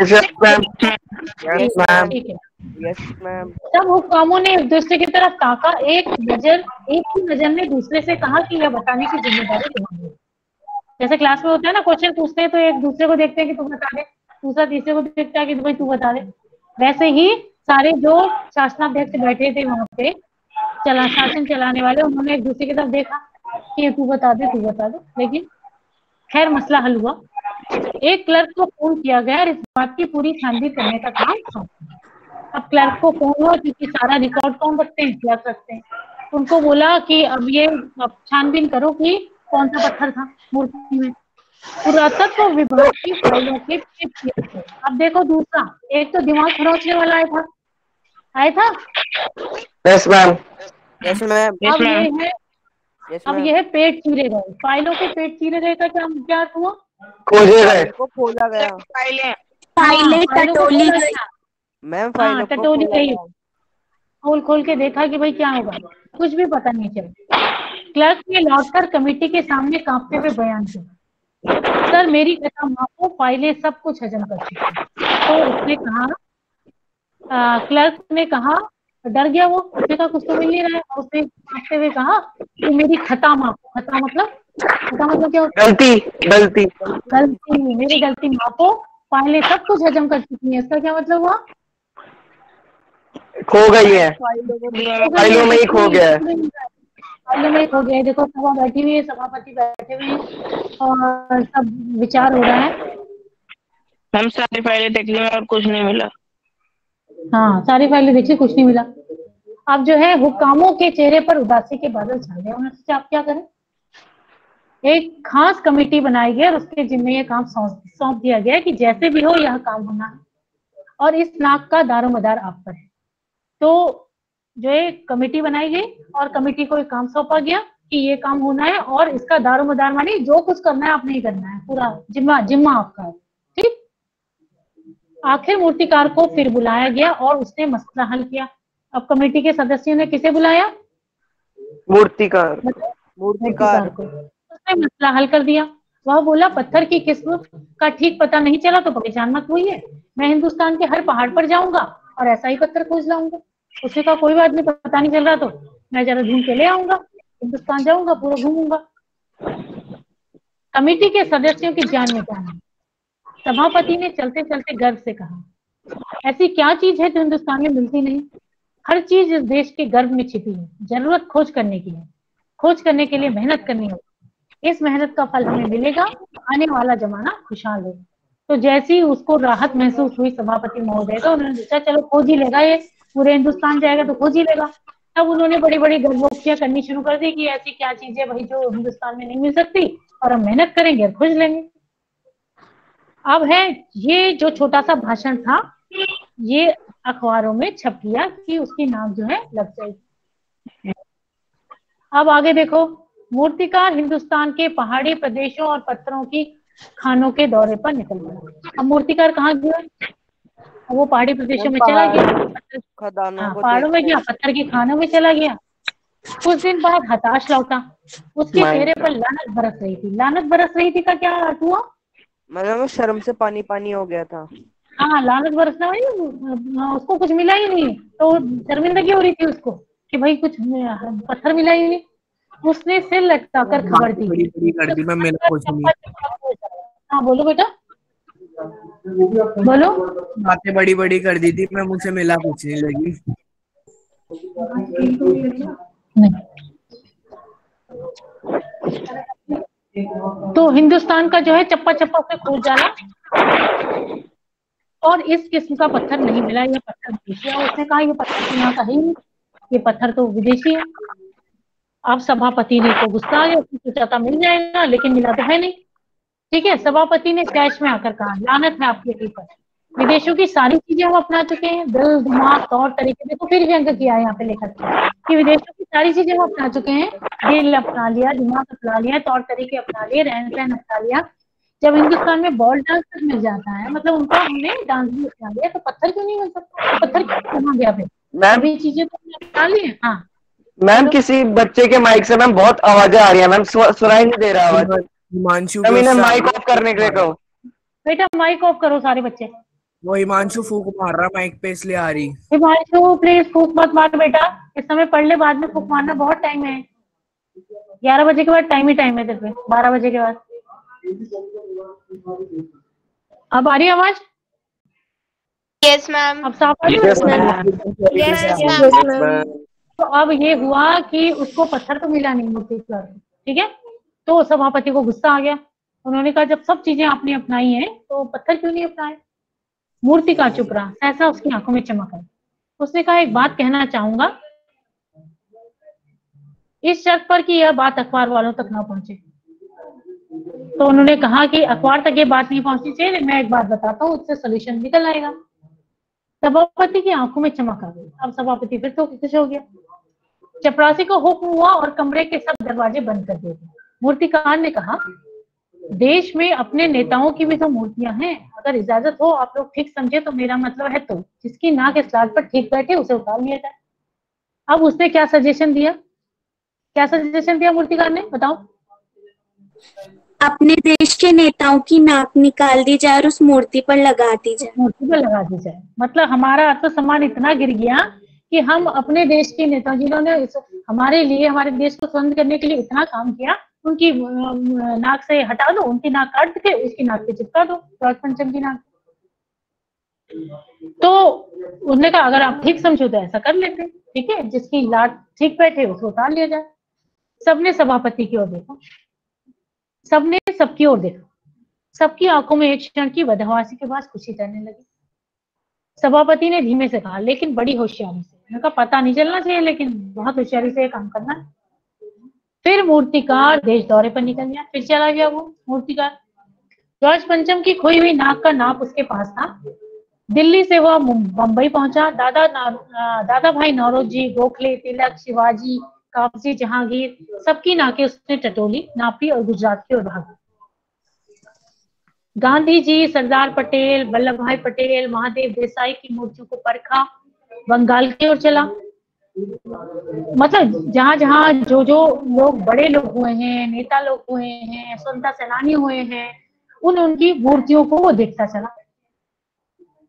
Yes, ma'am. Yes, ma'am. ठीक है। Yes, ma'am. तब हुक्कामों ने एक दूसरे की तरफ ताका। एक ही नजर ने दूसरे से कहा कि यह बताने की जिम्मेदारी तुम्हारी है। जैसे क्लास में होता है ना, क्वेश्चन पूछते हैं तो एक दूसरे को देखते हैं कि तू बता दे, दूसरा तीसरे को देखता है कि भाई तू बता दे। वैसे ही सारे जो शासनाध्यक्ष बैठे थे वहां पे, शासन चलाने वाले, उन्होंने एक दूसरे की तरफ देखा कि तू बता दे, लेकिन खैर मसला हल हुआ। एक क्लर्क को फोन किया गया और इस बात की पूरी छानबीन करने का काम सौंपा। अब क्लर्क को फोन हुआ क्योंकि सारा रिकॉर्ड कौन रखते हैं, क्लर्क रखते हैं। उनको बोला कि अब ये छानबीन करो कि कौन सा पत्थर था मूर्ति में। पुरातत्व विभाग की फाइलों के चिप किए थे। अब देखो दूसरा, एक तो दिमाग खरोचने वाला आया था। Yes, ma'am. Yes, ma'am. अब ये है, Yes, अब ma'am. ये है पेट चीरे गए। फाइलों के पेट चीरे गए का क्या अर्थ हुआ। खोजे गए। को खोला गया। फाइलें फाइलों को टटोली खोला गई। गया। मैम फाइलों को टटोली खोला गई, गया। खोल के देखा कि भाई क्या होगा, कुछ भी पता नहीं चला। क्लर्क ने लौटकर कमेटी के सामने कांपते हुए बयान किया, सर मेरी कथा माफो, फाइलें सब कुछ हजम कर चुकी। तो उसने कहा, क्लर्क ने कहा, डर गया वो, उसने कहा कुछ तो मिल नहीं रहा है। और उसने कांपते हुए कहा कि मेरी खता माफो। खता मतलब क्या होता है, गलती। गलती, मेरी गलती माफो, फाइलें सब कुछ हजम कर चुकी है। इसका क्या मतलब हुआ, खो गई है। फाइलों में ही खो गया है। फाइलों में खो गया है। देखो सभा बैठी हुई है, सभापति बैठे हुए हैं और सब विचार हो रहा है। हम सारी फाइलें देख ली और कुछ नहीं मिला। हाँ सारी फाइलें देखी, कुछ नहीं मिला। अब जो है हुक्कामों के चेहरे पर उदासी के बादल छा गए। उन्होंने सोचा आप क्या करें। एक खास कमेटी बनाई गई और उसके जिम्मे ये काम सौंप दिया गया कि जैसे भी हो यह काम होना है और इस नाक का दारोमदार आप पर है। तो जो एक कमेटी बनाई गई और कमेटी को एक काम सौंपा गया कि ये काम होना है और इसका दारोमदार माने जो कुछ करना है आपने ही करना है, पूरा जिम्मा आपका है, ठीक। आखिर मूर्तिकार को फिर बुलाया गया और उसने मसला हल किया। अब कमेटी के सदस्यों ने किसे बुलाया, मूर्तिकार। मूर्तिकार को। उसने मसला हल कर दिया। वह बोला पत्थर की किस्म का ठीक पता नहीं चला तो परेशान मत होइए, मैं हिंदुस्तान के हर पहाड़ पर जाऊंगा और ऐसा ही पत्थर खोज लाऊंगा। उसने कहा कोई बात नहीं, पता नहीं चल रहा तो मैं जरा ढूंढ के ले आऊंगा, हिंदुस्तान जाऊंगा, पूरा घूमूंगा। कमेटी के सदस्यों की जान में जान है। सभापति ने चलते चलते गर्व से कहा, ऐसी क्या चीज है जो हिंदुस्तान में मिलती नहीं? हर चीज इस देश के गर्भ में छिपी है। जरूरत खोज करने की है, खोज करने के लिए मेहनत करनी होगी। इस मेहनत का फल हमें मिलेगा, आने वाला जमाना खुशहाल होगा। तो जैसी उसको राहत महसूस हुई सभापति महोदय को, उन्होंने सोचा चलो खोज ही लेगा, ये पूरे हिंदुस्तान जाएगा तो खोज ही लेगा। तब उन्होंने बड़ी बड़ी गर्भोक्तियां करनी शुरू कर दी कि ऐसी क्या चीज है भाई जो हिंदुस्तान में नहीं मिल सकती, और हम मेहनत करेंगे और खोज लेंगे। अब है ये जो छोटा सा भाषण था, ये अखबारों में छप गया कि उसकी नाम जो है लग जाएगी। अब आगे देखो, मूर्तिकार हिंदुस्तान के पहाड़ी प्रदेशों और पत्थरों की खानों के दौरे पर निकल गया। अब मूर्तिकार कहाँ गया? अब वो पहाड़ी प्रदेशों में चला गया, खदानों को पहाड़ों में देखने। गया, पत्थर की खानों में चला गया। कुछ दिन बाद हताश लौटा। उसके चेहरे पर लानत बरस रही थी। लानत बरस रही थी का क्या अर्थ हुआ? मतलब वो शर्म से पानी पानी हो गया था। हाँ, लानत बरसना भाई, उसको कुछ मिला ही नहीं तो शर्मिंदगी हो रही थी उसको कि भाई कुछ पत्थर मिला ही नहीं। उसने सिर लटकाकर खबर दी। बड़ी बड़ी कर दी, मैं मिला कुछ नहीं। हाँ बोलो बेटा, बोलो। बातें बड़ी बड़ी कर दी थी, मैं मुझसे मिला कुछ नहीं लगी। नहीं। तो हिंदुस्तान का जो है चप्पा चप्पा से खोज डाला और इस किस्म का पत्थर नहीं मिला। ये पत्थर विदेशी है। उसने कहा ये पत्थर तो यहाँ का ही नहीं, ये पत्थर तो विदेशी है। अब सभापति ने को गुस्सा आ गया, उसने सोचा था मिल जाएगा लेकिन मिला तो है नहीं। ठीक है, सभापति ने कैश में आकर कहा, लानत है आपके ऊपर, विदेशों की सारी चीजें हम अपना चुके हैं, दिल दिमाग तौर तरीके। देखो फिर व्यंग किया है यहाँ पे लेकर कि विदेशों की सारी चीजें हम अपना चुके हैं, दिल अपना लिया, दिमाग अपना लिया, तौर तरीके अपना लिए, रहन सहन अपना लिया। जब हिंदुस्तान में बॉल डांस तक मिल जाता है, मतलब उनका हमने डांस भी अपना लिया, तो पत्थर क्यों नहीं मिल सकता? पत्थर क्यों कहाँ गया फिर? मैम सभी चीजें तो हमने अपना ली है। हाँ मैम किसी बच्चे के माइक से मैम बहुत आवाजें आ रही है मैम, सुनाई नहीं दे रहा आवाज। हिमांशु मैम के इन्हें उससे माइक ऑफ करने के लिए कहो। बेटा माइक ऑफ करो सारे बच्चे। वो हिमांशु फूक मार रहा माइक पे, इसलिए आ रही। हिमांशु प्लीज फूक मत मार बेटा, इस समय पढ़ ले, बाद में फूक मारना बहुत टाइम है। 11 बजे के बाद टाइम ही टाइम है तेरे पे, 12 बजे के बाद। अब आ रही आवाज? Yes ma'am. अब साफ आ रही Yes, है? ma'am. Yes ma'am. तो अब ये हुआ कि उसको पत्थर तो मिला नहीं मूर्ति पर, ठीक है। तो सभापति को गुस्सा आ गया। उन्होंने कहा जब सब चीजें आपने अपनाई हैं तो पत्थर क्यों नहीं अपनाए? मूर्ति का चुप रहा, सहसा उसकी आंखों में चमक आई। उसने कहा एक बात कहना चाहूंगा, इस शर्त पर कि यह बात अखबार वालों तक ना पहुंचे। तो उन्होंने कहा कि अखबार तक ये बात नहीं पहुंचनी चाहिए, मैं एक बात बताता हूँ, उससे सोल्यूशन निकल आएगा। सभापति की आंखों में चमक आ गई। अब सभापति फिर तो खुश हो गया। चपरासी को हुक्म हुआ और कमरे के सब दरवाजे बंद कर दिए। मूर्तिकार ने कहा देश में अपने नेताओं की भी तो मूर्तियां हैं, अगर इजाजत हो आप लोग ठीक समझे तो मेरा मतलब है तो जिसकी नाक इस लाट पर ठीक बैठे उसे उतार लिया जाए। अब उसने क्या सजेशन दिया? क्या सजेशन दिया मूर्तिकार ने, बताओ? अपने देश के नेताओं की नाक निकाल दी जाए और उस मूर्ति पर लगा दी जाए। मूर्ति पर लगा दी जाए। मतलब हमारा आत्मसम्मान इतना गिर गया कि हम अपने देश के नेता जिन्होंने हमारे लिए, हमारे देश को स्वतंत्र करने के लिए इतना काम किया, उनकी नाक से हटा दो, उनकी नाक काट के उसकी नाक पे चिपका दो, जॉर्ज पंचम की नाक। तो उसने कहा अगर आप ठीक समझो तो ऐसा कर लेते, ठीक है, जिसकी लाट ठीक बैठे उसको उतार लिया जाए। सबने सभापति की ओर देखा, सबने सबकी ओर देखा, सबकी आंखों में एक क्षण की बदहवासी के बाद खुशी तैरने लगी। सभापति ने धीमे से कहा लेकिन बड़ी होशियारी से, उनका पता नहीं चलना चाहिए लेकिन बहुत होशियारी से काम करना है। फिर मूर्तिकार देश दौरे पर निकल गया। फिर चला गया वो मूर्तिकार। जॉर्ज पंचम की खोई हुई नाक का नाप उसके पास था। दिल्ली से वह बंबई पहुंचा। दादा भाई नौरोजी, गोखले, तिलक, शिवाजी, कागजी, जहांगीर, सबकी नाकें उसने टटोली, नापी और गुजरात की ओर भागा। गांधी जी, सरदार पटेल, वल्लभ भाई पटेल, महादेव देसाई की मूर्तियों को परखा, बंगाल की ओर चला। मतलब जहाँ जहाँ जो जो लोग बड़े लोग हुए हैं, नेता लोग हुए हैं, स्वतंत्रता सेनानी हुए हैं, उनकी मूर्तियों को वो देखता चला।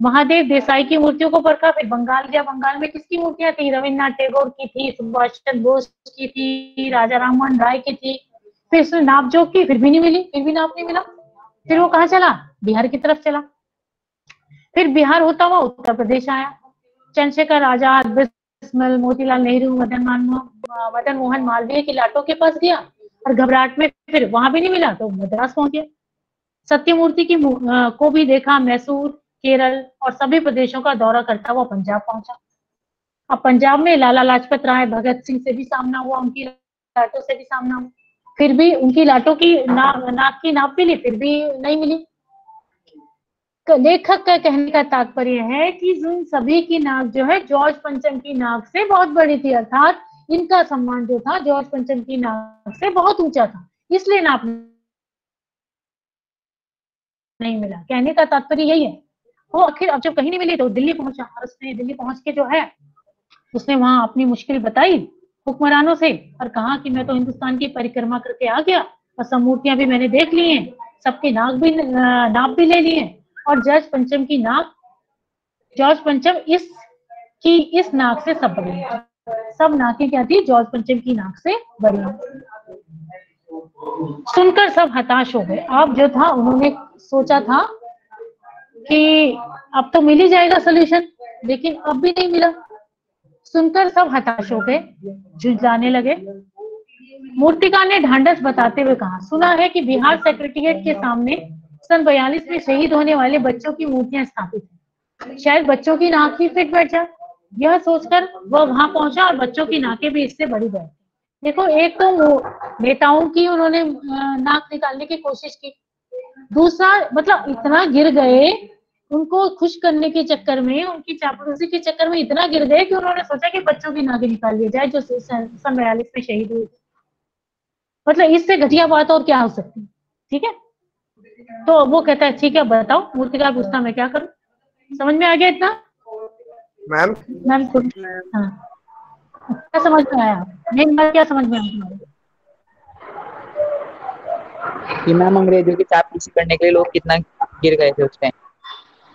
महादेव देसाई की मूर्तियों को परखा, फिर बंगाल गया, बंगाल में किसकी मूर्तियां थी? रविन्द्रनाथ टैगोर की थी, सुभाष चंद्र बोस की थी, राजा राममोहन राय की थी। फिर उसने नाप जोक की, फिर भी नहीं मिली, फिर भी नाप नहीं मिला। फिर वो कहाँ चला? बिहार की तरफ चला। फिर बिहार होता हुआ उत्तर प्रदेश आया। चंद्रशेखर आजाद, बिस्मिल, मोतीलाल नेहरू, मदन मोहन मालवीय की लाटों के पास गया और घबराहट में फिर वहां भी नहीं मिला तो मद्रास पहुंच गया। सत्यमूर्ति की को भी देखा, मैसूर, केरल और सभी प्रदेशों का दौरा करता हुआ पंजाब पहुंचा। अब पंजाब में लाला लाजपत राय, भगत सिंह से भी सामना हुआ, उनकी लाटों से भी सामना हुआ। फिर भी उनकी लाटों की नाक की नाप मिली, फिर भी नहीं मिली। लेखक का कहने का तात्पर्य है कि जिन सभी की नाक जो है जॉर्ज पंचम की नाक से बहुत बड़ी थी, अर्थात इनका सम्मान जो था जॉर्ज पंचम की नाक से बहुत ऊंचा था, इसलिए नाप नहीं मिला। कहने का तात्पर्य यही है। वो आखिर अब जब कहीं नहीं मिली तो दिल्ली पहुंचा, और उसने दिल्ली पहुंच के जो है उसने वहां अपनी मुश्किल बताई हुक्मरानों से और कहा कि मैं तो हिंदुस्तान की परिक्रमा करके आ गया और सब मूर्तियां भी मैंने देख ली हैं, सबके नाप भी ले लिए और जॉर्ज पंचम इस नाक से सब बड़ी, सब नाकें क्या थी? जॉर्ज पंचम की नाक से बड़ी। सुनकर सब हताश हो गए। अब जो था उन्होंने सोचा था कि अब तो मिल ही जाएगा सोल्यूशन, लेकिन अब भी नहीं मिला। सुनकर सब हताश हो गए, झुंझलाने लगे। मूर्तिकार ने ढांढस बताते हुए कहा, सुना है कि बिहार सेक्रेटेरिएट के सामने सन 42 में शहीद होने वाले बच्चों की मूर्तियां स्थापित हैं, शायद बच्चों की नाक ही फिट बैठ जाए। यह सोचकर वह वहां पहुंचा और बच्चों की नाकें भी इससे बड़ी बैठी। देखो, एक तो नेताओं की उन्होंने नाक निकालने की कोशिश की, दूसरा मतलब इतना गिर गए, उनको खुश करने के चक्कर में, उनकी चापलूसी के चक्कर में इतना गिर गए कि उन्होंने सोचा कि बच्चों की नाकें निकाल ली जाए जो सन 42 में शहीद हुए। मतलब इससे घटिया बात और क्या हो सकती है? ठीक है, तो वो कहता है ठीक है बताओ। मूर्तिकार पूछता मैं क्या करूं? समझ में आ गया इतना? मैम मैम हाँ, क्या समझ में आया? मेन बात क्या समझ में आया तुम्हारे? कि मैम अंग्रेजों की चापलूसी करने के लिए लोग कितना गिर गए थे उस टाइम।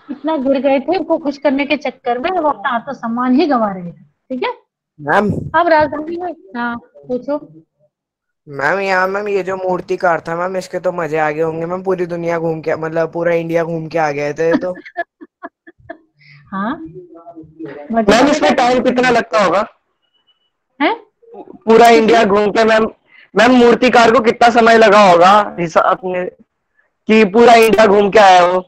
इतना गिर गए थे, उनको खुश करने के चक्कर में वो अपना आत्मसम्मान ही गंवा रहे थे। ठीक है, मैम अब राजधानी में, हाँ पूछो। मैम यहाँ मैम ये जो मूर्तिकार था मैम, इसके तो मजे आ गए होंगे मैम, पूरी दुनिया घूम के मतलब पूरा इंडिया घूम के आ गए थे तो। हाँ, मैम इसमें टाइम कितना लगता होगा? है पूरा इंडिया घूम के मैम, मैम मूर्तिकार को कितना समय लगा होगा हिसाब में कि पूरा इंडिया घूम के आया हो?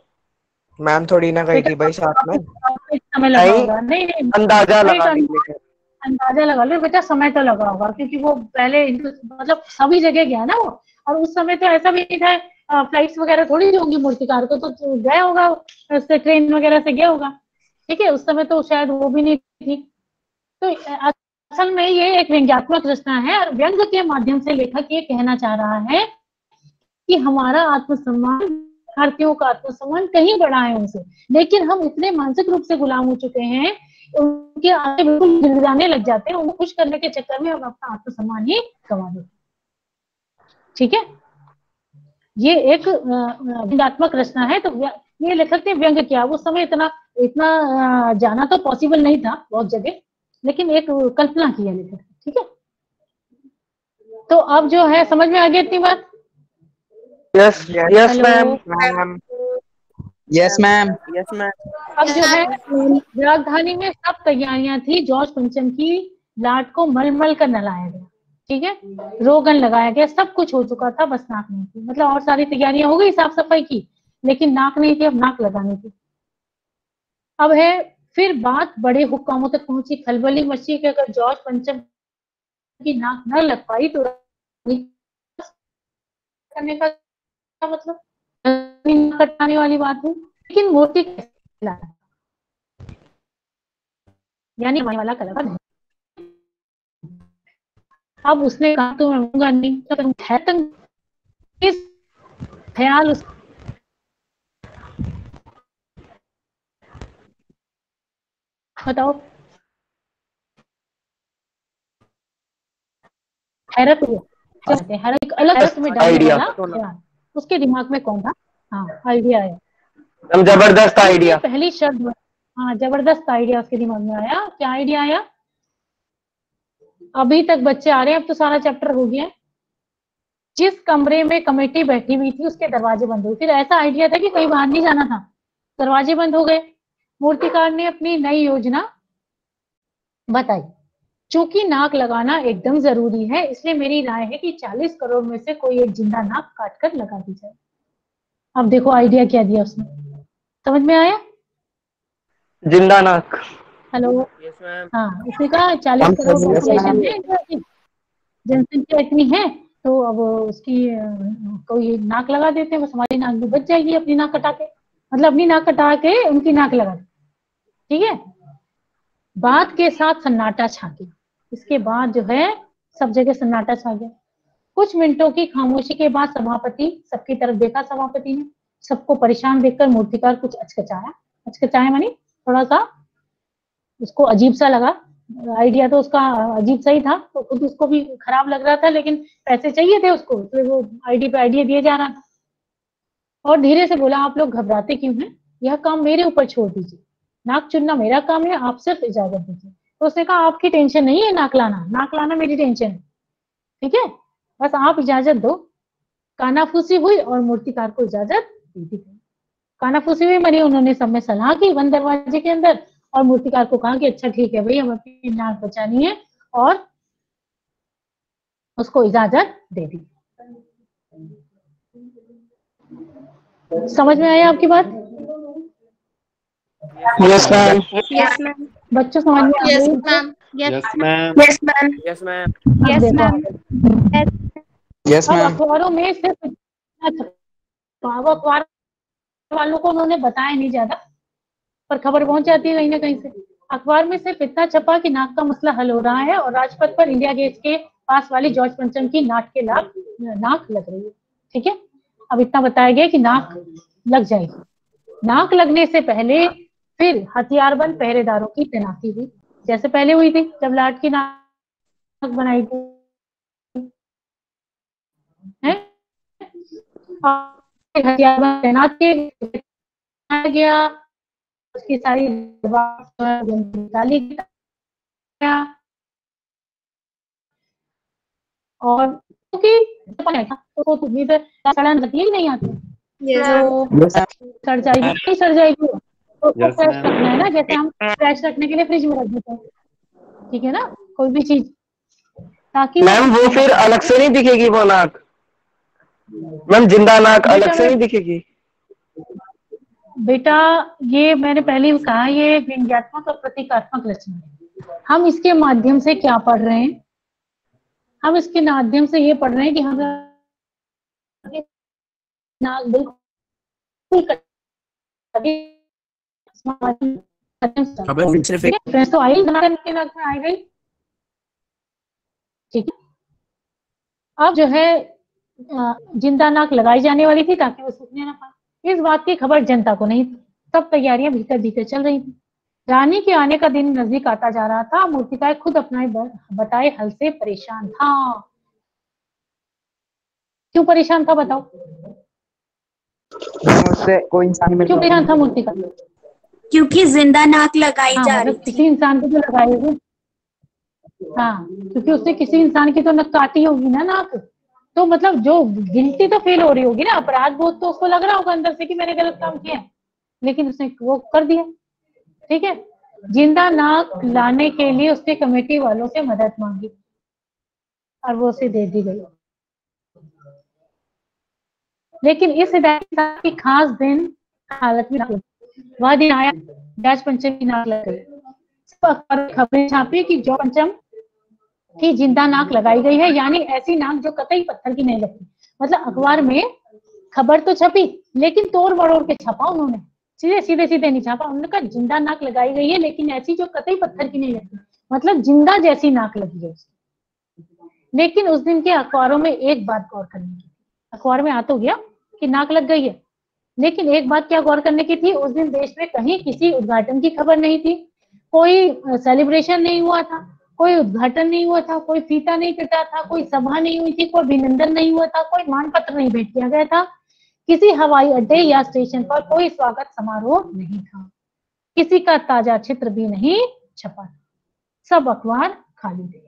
मैम थोड़ी ना गई थी भाई साथ में। समय लगा नहीं, होगा? नहीं, अंदाजा नहीं तो लगाने के लिए। अंदाजा लगा लो बेटा, समय तो लगा होगा क्योंकि वो पहले मतलब सभी जगह गया ना वो। और उस समय तो ऐसा भी नहीं था, फ्लाइट्स वगैरह थोड़ी सी होंगी, मूर्तिकार को तो गया होगा उससे, ट्रेन वगैरह से गया होगा। ठीक है, उस समय तो शायद वो भी नहीं थी। तो असल में ये एक व्यंग्यात्मक रचना है और व्यंग के माध्यम से लेखक ये कहना चाह रहा है कि हमारा आत्मसम्मान, भारतीयों का आत्मसम्मान कहीं बढ़ा है उनसे, लेकिन हम इतने मानसिक रूप से गुलाम हो चुके हैं, उनके आगे बिल्कुल गिड़गिड़ाने लग जाते हैं, उनको खुश करने के चक्कर में हम अपना आत्मसम्मान ही गंवा देते। ठीक है, ये एक व्यंग्यात्मक रचना है। तो ये लेखक ने व्यंग किया। उस समय इतना इतना जाना तो पॉसिबल नहीं था बहुत जगह, लेकिन एक कल्पना की है लेखक। ठीक है, तो अब जो है समझ में आ गया इतनी बात? Yes yes ma'am. Ma'am yes ma'am. Yes ma'am. अब जो है राजधानी में सब तैयारियां थी, जॉर्ज पंचम की लाट को मलमल कर नहलाया गया। ठीक है, रोगन लगाया गया, सब कुछ हो चुका था, बस नाक नहीं थी। मतलब और सारी तैयारियां हो गई साफ सफाई की, लेकिन नाक नहीं थी, अब नाक लगानी थी। अब है फिर बात बड़े हुक्कामों तक पहुंची, खलबली मची कि अगर जॉर्ज पंचम की नाक न लग पाई तो करने का मतलब कटाने वाली बात है। लेकिन मूर्ति कैसे लाया? यानी हमारे वाला कलाकार नहीं। अब उसने कहा तो मैं रहूंगा नहीं, तो है तंग किस ख्याल उस बताओ। हैरत हुआ, क्या कहते हैं, हैरत, एक अलग अर्थ में डालने आइडिया। वाला ख्याल उसके दिमाग में कौन था? हाँ, आइडिया आया। मैम जबरदस्त आइडिया। पहली शब्द, हाँ जबरदस्त आइडिया उसके दिमाग में आया। क्या आइडिया आया? अभी तक बच्चे आ रहे हैं, अब तो सारा चैप्टर हो गया। जिस कमरे में कमेटी बैठी हुई थी उसके दरवाजे बंद हुए। फिर ऐसा आइडिया था कि कहीं बाहर नहीं जाना था, दरवाजे बंद हो गए। मूर्तिकार ने अपनी नई योजना बताई। चूंकि नाक लगाना एकदम जरूरी है, इसलिए मेरी राय है कि 40 करोड़ में से कोई एक जिंदा नाक काट कर लगा दी जाए। अब देखो आइडिया क्या दिया उसने, समझ में आया? जिंदा नाक। Hello, yes ma'am. हाँ उसने कहा 40 करोड़ पॉपुलेशन है, जनसंख्या इतनी है, तो अब उसकी कोई नाक लगा देते हैं, बस हमारी नाक भी बच जाएगी, अपनी नाक कटा के, मतलब अपनी नाक कटा के उनकी नाक लगा दे। ठीक है, बात के साथ सन्नाटा छा गया। इसके बाद जो है सब जगह सन्नाटा छा गया। कुछ मिनटों की खामोशी के बाद सभापति सबकी तरफ देखा। सभापति ने सबको परेशान देखकर मूर्तिकार कुछ अचकचाया मानी थोड़ा सा उसको अजीब सा लगा। आइडिया तो उसका अजीब सा ही था, तो खुद उसको भी खराब लग रहा था, लेकिन पैसे चाहिए थे उसको, तो वो आइडिया पे आइडिया दिए जा रहा था। और धीरे से बोला, आप लोग घबराते क्यों हैं? यह काम मेरे ऊपर छोड़ दीजिए, नाक चुनना मेरा काम है, आप सिर्फ इजाजत दीजिए। तो उसने कहा, आपकी टेंशन नहीं है नाक लाना मेरी टेंशन है, ठीक है, बस आप इजाजत दो। कानाफूसी हुई और मूर्तिकार को इजाजत दे दी गई। कानाफूसी हुई मानी उन्होंने सब में सलाह की बंद दरवाजे के अंदर, और मूर्तिकार को कहा कि अच्छा ठीक है भाई, हम अपनी नाक बचानी है, और उसको इजाजत दे दी। समझ में आया आपकी बात? Yes ma'am. Yes ma'am. बच्चों समझ में आ यस गई? Ma'am. Yes ma'am. Yes ma'am. Yes ma'am. अब यस देखो, मैम। यस अब मैम। अखबारों में सिर्फ वो अखबार वालों को उन्होंने बताया नहीं ज्यादा, पर खबर पहुंच जाती है कहीं ना कहीं से। अखबार में सिर्फ इतना छपा कि नाक का मसला हल हो रहा है और राजपथ पर इंडिया गेट के पास वाली जॉर्ज पंचम की नाक लग रही है। ठीक है, अब इतना बताया गया कि नाक लग जाएगी। नाक लगने से पहले फिर हथियारबंद पहरेदारों की तैनाती हुई, जैसे पहले हुई थी जब लाट की नाक बनाई थी, है? हथियारबंद तैनात किया गया, उसकी सारी निकाली गया, और क्योंकि तो तुम्हें तो सड़न लगती नहीं आती, तो सड़ जाएगी नहीं सड़ जाएगी, तो उसको फ्रेश रखना है ना, जैसे हम फ्रेश रखने के लिए फ्रिज में रख देते हैं, ठीक है ना, कोई भी चीज, ताकि मैम वो फिर अलग से नहीं दिखेगी वो नाक? जिंदा नाक अलग से नहीं दिखेगी? बेटा ये मैंने पहले भी कहा, ये व्यंग्यात्मक और प्रतीकात्मक रचना है। हम इसके माध्यम से क्या पढ़ रहे हैं? हम इसके माध्यम से ये पढ़ रहे हैं कि हम नाक बिल्कुल तो आई के नाक में आ गई, ठीक है। अब जो है जिंदा नाक लगाई जाने वाली थी ताकि वो सूखने ना पाए। इस बात की खबर जनता को नहीं थी, तब तैयारियां भीतर भीतर चल रही थी। रानी के आने का दिन नजदीक आता जा रहा था। मूर्तिकार खुद अपना बताए हल से परेशान था। क्यों परेशान था बताओ? उससे कोई इंसान मिल क्यों परेशान था मूर्तिकार? क्योंकि जिंदा नाक लगाई जा रही किसी थी। इंसान को तो लगाई होगी, हाँ, क्योंकि उसने किसी इंसान की तो नक काटी होगी ना नाक, तो मतलब जो गिल्टी तो फील हो रही होगी ना, अपराध बोध तो उसको लग रहा होगा अंदर से कि मैंने गलत काम किया, लेकिन उसने वो कर दिया। ठीक है, जिंदा नाक लाने के लिए उसने कमेटी वालों से मदद मांगी और वो उसे दे दी गई। लेकिन इस हिदायत की खास दिन हालत में वह दिन आया, जॉर्ज पंचम की नाक लग गई। खबरें छापी कि जॉर्ज पंचम की जिंदा नाक लगाई गई है, यानी ऐसी नाक जो कतई पत्थर की नहीं लगती। मतलब अखबार में खबर तो छपी, लेकिन तोड़ मरोड़ के छपा उन्होंने, सीधे नहीं छापा। उन्होंने कहा जिंदा नाक लगाई गई है, लेकिन ऐसी जो कतई पत्थर की नहीं लगती, मतलब जिंदा जैसी नाक लगी है। लेकिन उस दिन के अखबारों में एक बात गौर करने की, अखबार में आ तो गया कि नाक लग गई है, लेकिन एक बात क्या गौर करने की थी, उस दिन देश में कहीं किसी उद्घाटन की खबर नहीं थी, कोई सेलिब्रेशन नहीं हुआ था, कोई उद्घाटन नहीं हुआ था, कोई फीता नहीं कटा था, कोई सभा नहीं हुई थी, कोई अभिनंदन नहीं हुआ था, कोई मान पत्र नहीं भेंट किया गया था, किसी हवाई अड्डे या स्टेशन पर कोई स्वागत समारोह नहीं था, किसी का ताजा चित्र भी नहीं छपा, सब अखबार खाली थे।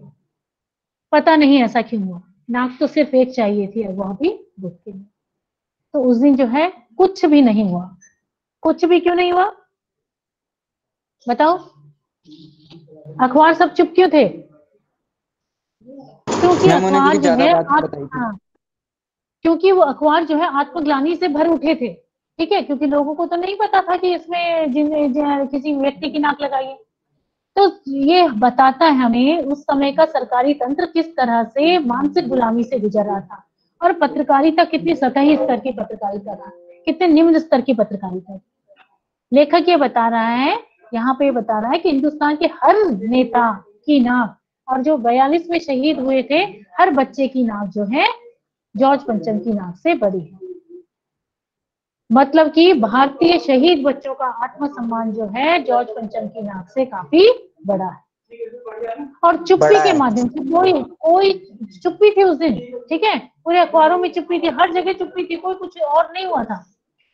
पता नहीं ऐसा क्यों हुआ, नाक तो सिर्फ एक चाहिए थी और वह भी बुध के लिए। तो उस दिन जो है कुछ भी नहीं हुआ। कुछ भी क्यों नहीं हुआ बताओ? अखबार सब चुप क्यों थे? क्योंकि मैम उन्होंने अखबार कुछ जो है ज्यादा बात बताई थी। क्योंकि वो अखबार जो है आत्मग्लानि से भर उठे थे। ठीक है, क्योंकि लोगों को तो नहीं पता था कि इसमें किसी व्यक्ति की नाक लगाई है। तो ये बताता है हमें उस समय का सरकारी तंत्र किस तरह से मानसिक गुलामी से गुजर रहा था, और पत्रकारिता कितनी सतही स्तर की पत्रकारिता था, कितने निम्न स्तर की पत्रकारिता। लेखक ये बता रहा है, यहाँ पे बता रहा है कि हिंदुस्तान के हर नेता की नाक, और जो 42 में शहीद हुए थे, हर बच्चे की नाक जो है जॉर्ज पंचम की नाक से बड़ी है। मतलब कि भारतीय शहीद बच्चों का आत्मसम्मान जो है जॉर्ज पंचम की नाक से काफी बड़ा है। और चुप्पी के माध्यम से कोई चुप्पी थी उस दिन। ठीक है, पूरे अखबारों में चुप्पी थी, हर जगह चुप्पी थी, कोई कुछ और नहीं हुआ था।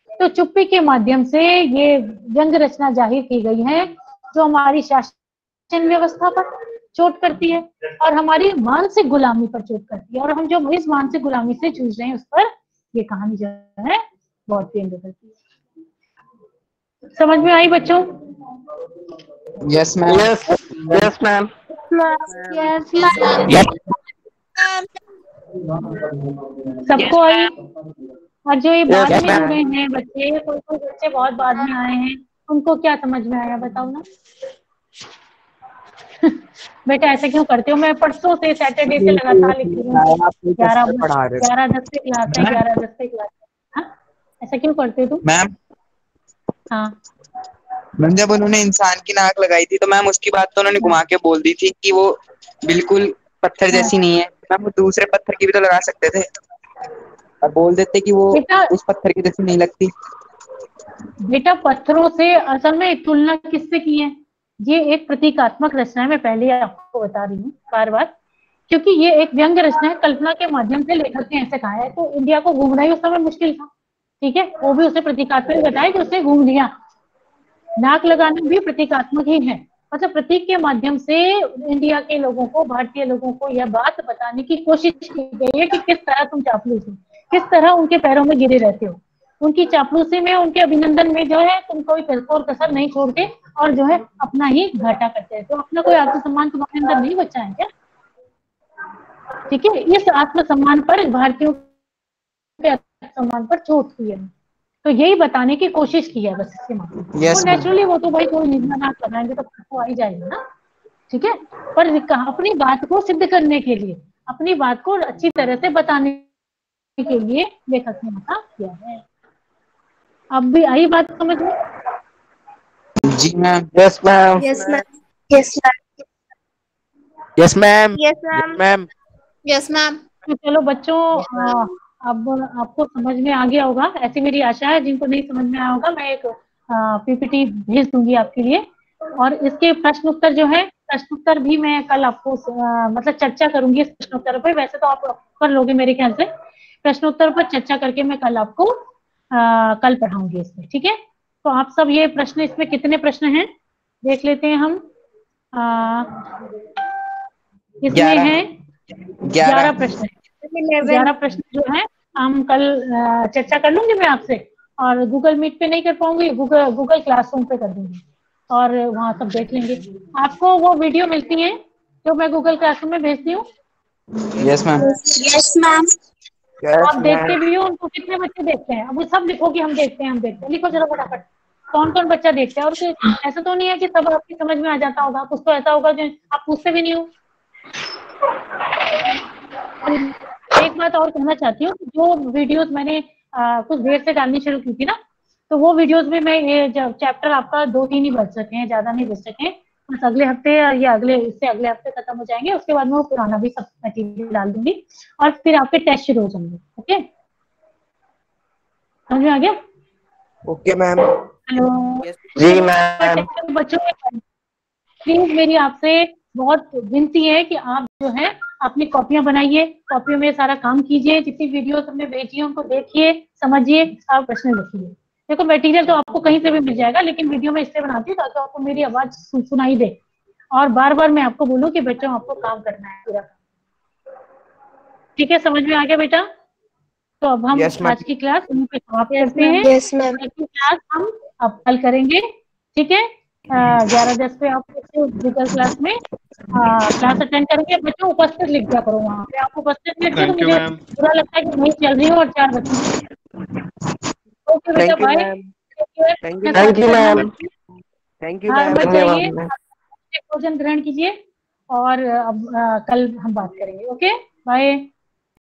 तो चुप्पी के माध्यम से ये व्यंग रचना जाहिर की गई है जो हमारी शासन व्यवस्था पर चोट करती है और हमारी मानसिक गुलामी पर चोट करती है, और हम जो इस मानसिक गुलामी से जूझ रहे हैं उस पर ये कहानी जो है बहुत व्यंग करती है। समझ में आई बच्चों? Yes ma'am. Yes ma'am. सबको आई? और जो ये बाद Yes, में ma'am. जुड़े हैं बच्चे, कोई बच्चे बहुत बाद में आए हैं, उनको क्या समझ में आया बताओ ना? बेटा ऐसा क्यों करते हो? मैं परसों से सैटरडे से लगातार लिख रही हूँ। 11-10 से क्लास है, 11-10 से क्लास है। हाँ? ऐसा क्यों करते हो तुम? मैम हाँ मैम जब उन्होंने इंसान की नाक लगाई थी तो मैम उसकी बात तो उन्होंने घुमा के बोल दी थी कि वो बिल्कुल पत्थर जैसी नहीं है। मैम वो दूसरे पत्थर की भी तो लगा सकते थे और बोल देते कि वो बेटा, उस पत्थर की जैसी नहीं लगती। बेटा पत्थरों से असल में तुलना किससे की है? ये एक प्रतीकात्मक रचना है, मैं पहले ही आपको बता रही हूँ बार बार, क्योंकि ये एक व्यंग रचना है, कल्पना के माध्यम से लेखक ने ऐसे कहा है। तो इंडिया को घूमना ही उस समय मुश्किल था। ठीक है, वो भी उसे प्रतीकात्मक बताया कि उसने घूम लिया। नाक लगाना भी प्रतीकात्मक ही है, मतलब प्रतीक के माध्यम से इंडिया के लोगों को, भारतीय लोगों को यह बात बताने की कोशिश की गई है कि किस तरह तुम चापलूस हो, किस तरह उनके पैरों में गिरे रहते हो, उनकी चापलूसी में, उनके अभिनंदन में जो है तुम कोई कसर नहीं छोड़ते और जो है अपना ही घाटा करते हैं। तो अपना कोई आत्मसम्मान तुम्हारे अंदर नहीं बचा है क्या? ठीक है, इस आत्मसम्मान पर, भारतीयों के आत्मसम्मान पर चोट की है, तो यही बताने की कोशिश की है बस इसके माध्यम से। Yes, तो नेचुरली वो तो भाई कोई निंदा ना कराएंगे तो आपको आ ही जाएगा ना। ठीक है, पर अपनी बात को सिद्ध करने के लिए, अपनी बात को अच्छी तरह से बताने के लिए लेखक ने ऐसा किया है। अब भी आई बात समझ में? जी ma'am. Yes ma'am. Yes ma'am. Yes ma'am. Yes ma'am. Yes ma'am. Yes ma'am. तो चलो बच्चों, अब आपको समझ में आ गया होगा, ऐसी मेरी आशा है। जिनको नहीं समझ में आया होगा मैं एक पीपीटी भेज दूंगी आपके लिए, और इसके प्रश्न उत्तर जो है, प्रश्न उत्तर भी मैं कल आपको मतलब चर्चा करूंगी इस प्रश्न उत्तर पर। वैसे तो आप कर लोगे मेरे ख्याल से, प्रश्न उत्तर पर चर्चा करके मैं कल आपको कल पढ़ाऊंगी इसमें। ठीक है, तो आप सब ये प्रश्न, इसमें कितने प्रश्न हैं देख लेते हैं हम। इसमें है 11 प्रश्न, 11 प्रश्न जो है हम कल चर्चा कर लूंगी मैं आपसे, और गूगल मीट पे नहीं कर पाऊंगी, गूगल क्लासरूम पे कर दूंगी, और वहां सब देख लेंगे। आपको वो वीडियो मिलती है जो मैं गूगल क्लासरूम में भेजती हूँ, यस मैम। Yes ma'am. आप देखते भी हो? उनको कितने बच्चे देखते हैं? अब वो सब लिखो कि हम देखते हैं, हम देखते हैं, लिखो जरा फटाफट, कौन कौन बच्चा देखता है। और ऐसा तो नहीं है कि सब आपकी समझ में आ जाता होगा, कुछ तो ऐसा होगा जो आप पूछते भी नहीं हो। एक बात और कहना चाहती हूँ, जो वीडियोस मैंने कुछ देर से डालनी शुरू की थी ना, तो वो वीडियोस में मैं ये चैप्टर आपका 2-3 ही बच सके हैं, ज्यादा नहीं बच सके, बस अगले हफ्ते या इससे अगले हफ्ते खत्म हो जाएंगे। उसके बाद में वो पुराना भी सब मटीरियल डाल दूंगी और फिर आपके टेस्ट शुरू हो जाएंगे। ओके, समझ में आ गया? Okay ma'am. हेलो जी मैम। बच्चों, प्लीज मेरी आपसे बहुत विनती है कि आप जो है अपनी कॉपियां बनाइए, कॉपियों में सारा काम कीजिए, जितनी वीडियोस हमने भेजी है उनको देखिए, समझिए, आप प्रश्न लिखिए। देखो मटेरियल तो आपको कहीं से भी मिल जाएगा, लेकिन वीडियो में इसलिए बनाती हूँ ताकि आपको मेरी आवाज सुनाई दे और बार बार मैं आपको बोलूँ कि बच्चों आपको काम करना है पूरा। ठीक है, समझ में आ गया बेटा? तो अब हम Yes, ma'am. आज की क्लास यहीं पे समाप्त करते हैं। Yes ma'am. कल की क्लास हम अब कल करेंगे, ठीक है? 11:10 पे आप गूगल क्लास में क्लास अटेंड करेंगे। बच्चों उपस्थित लिख दिया करो, वहाँ पे आप उपस्थित लिखते हो तो मुझे बुरा लगता है कि नहीं चल रही हो और 4 बच्चे। ओके बेटा, Thank you, bye. ma'am. Thank you, Thank you, ma'am. Thank you, हाँ, ma'am. बच जाइए, धन्यवाद। भोजन ग्रहण कीजिए और अब कल हम बात करेंगे। Okay, bye.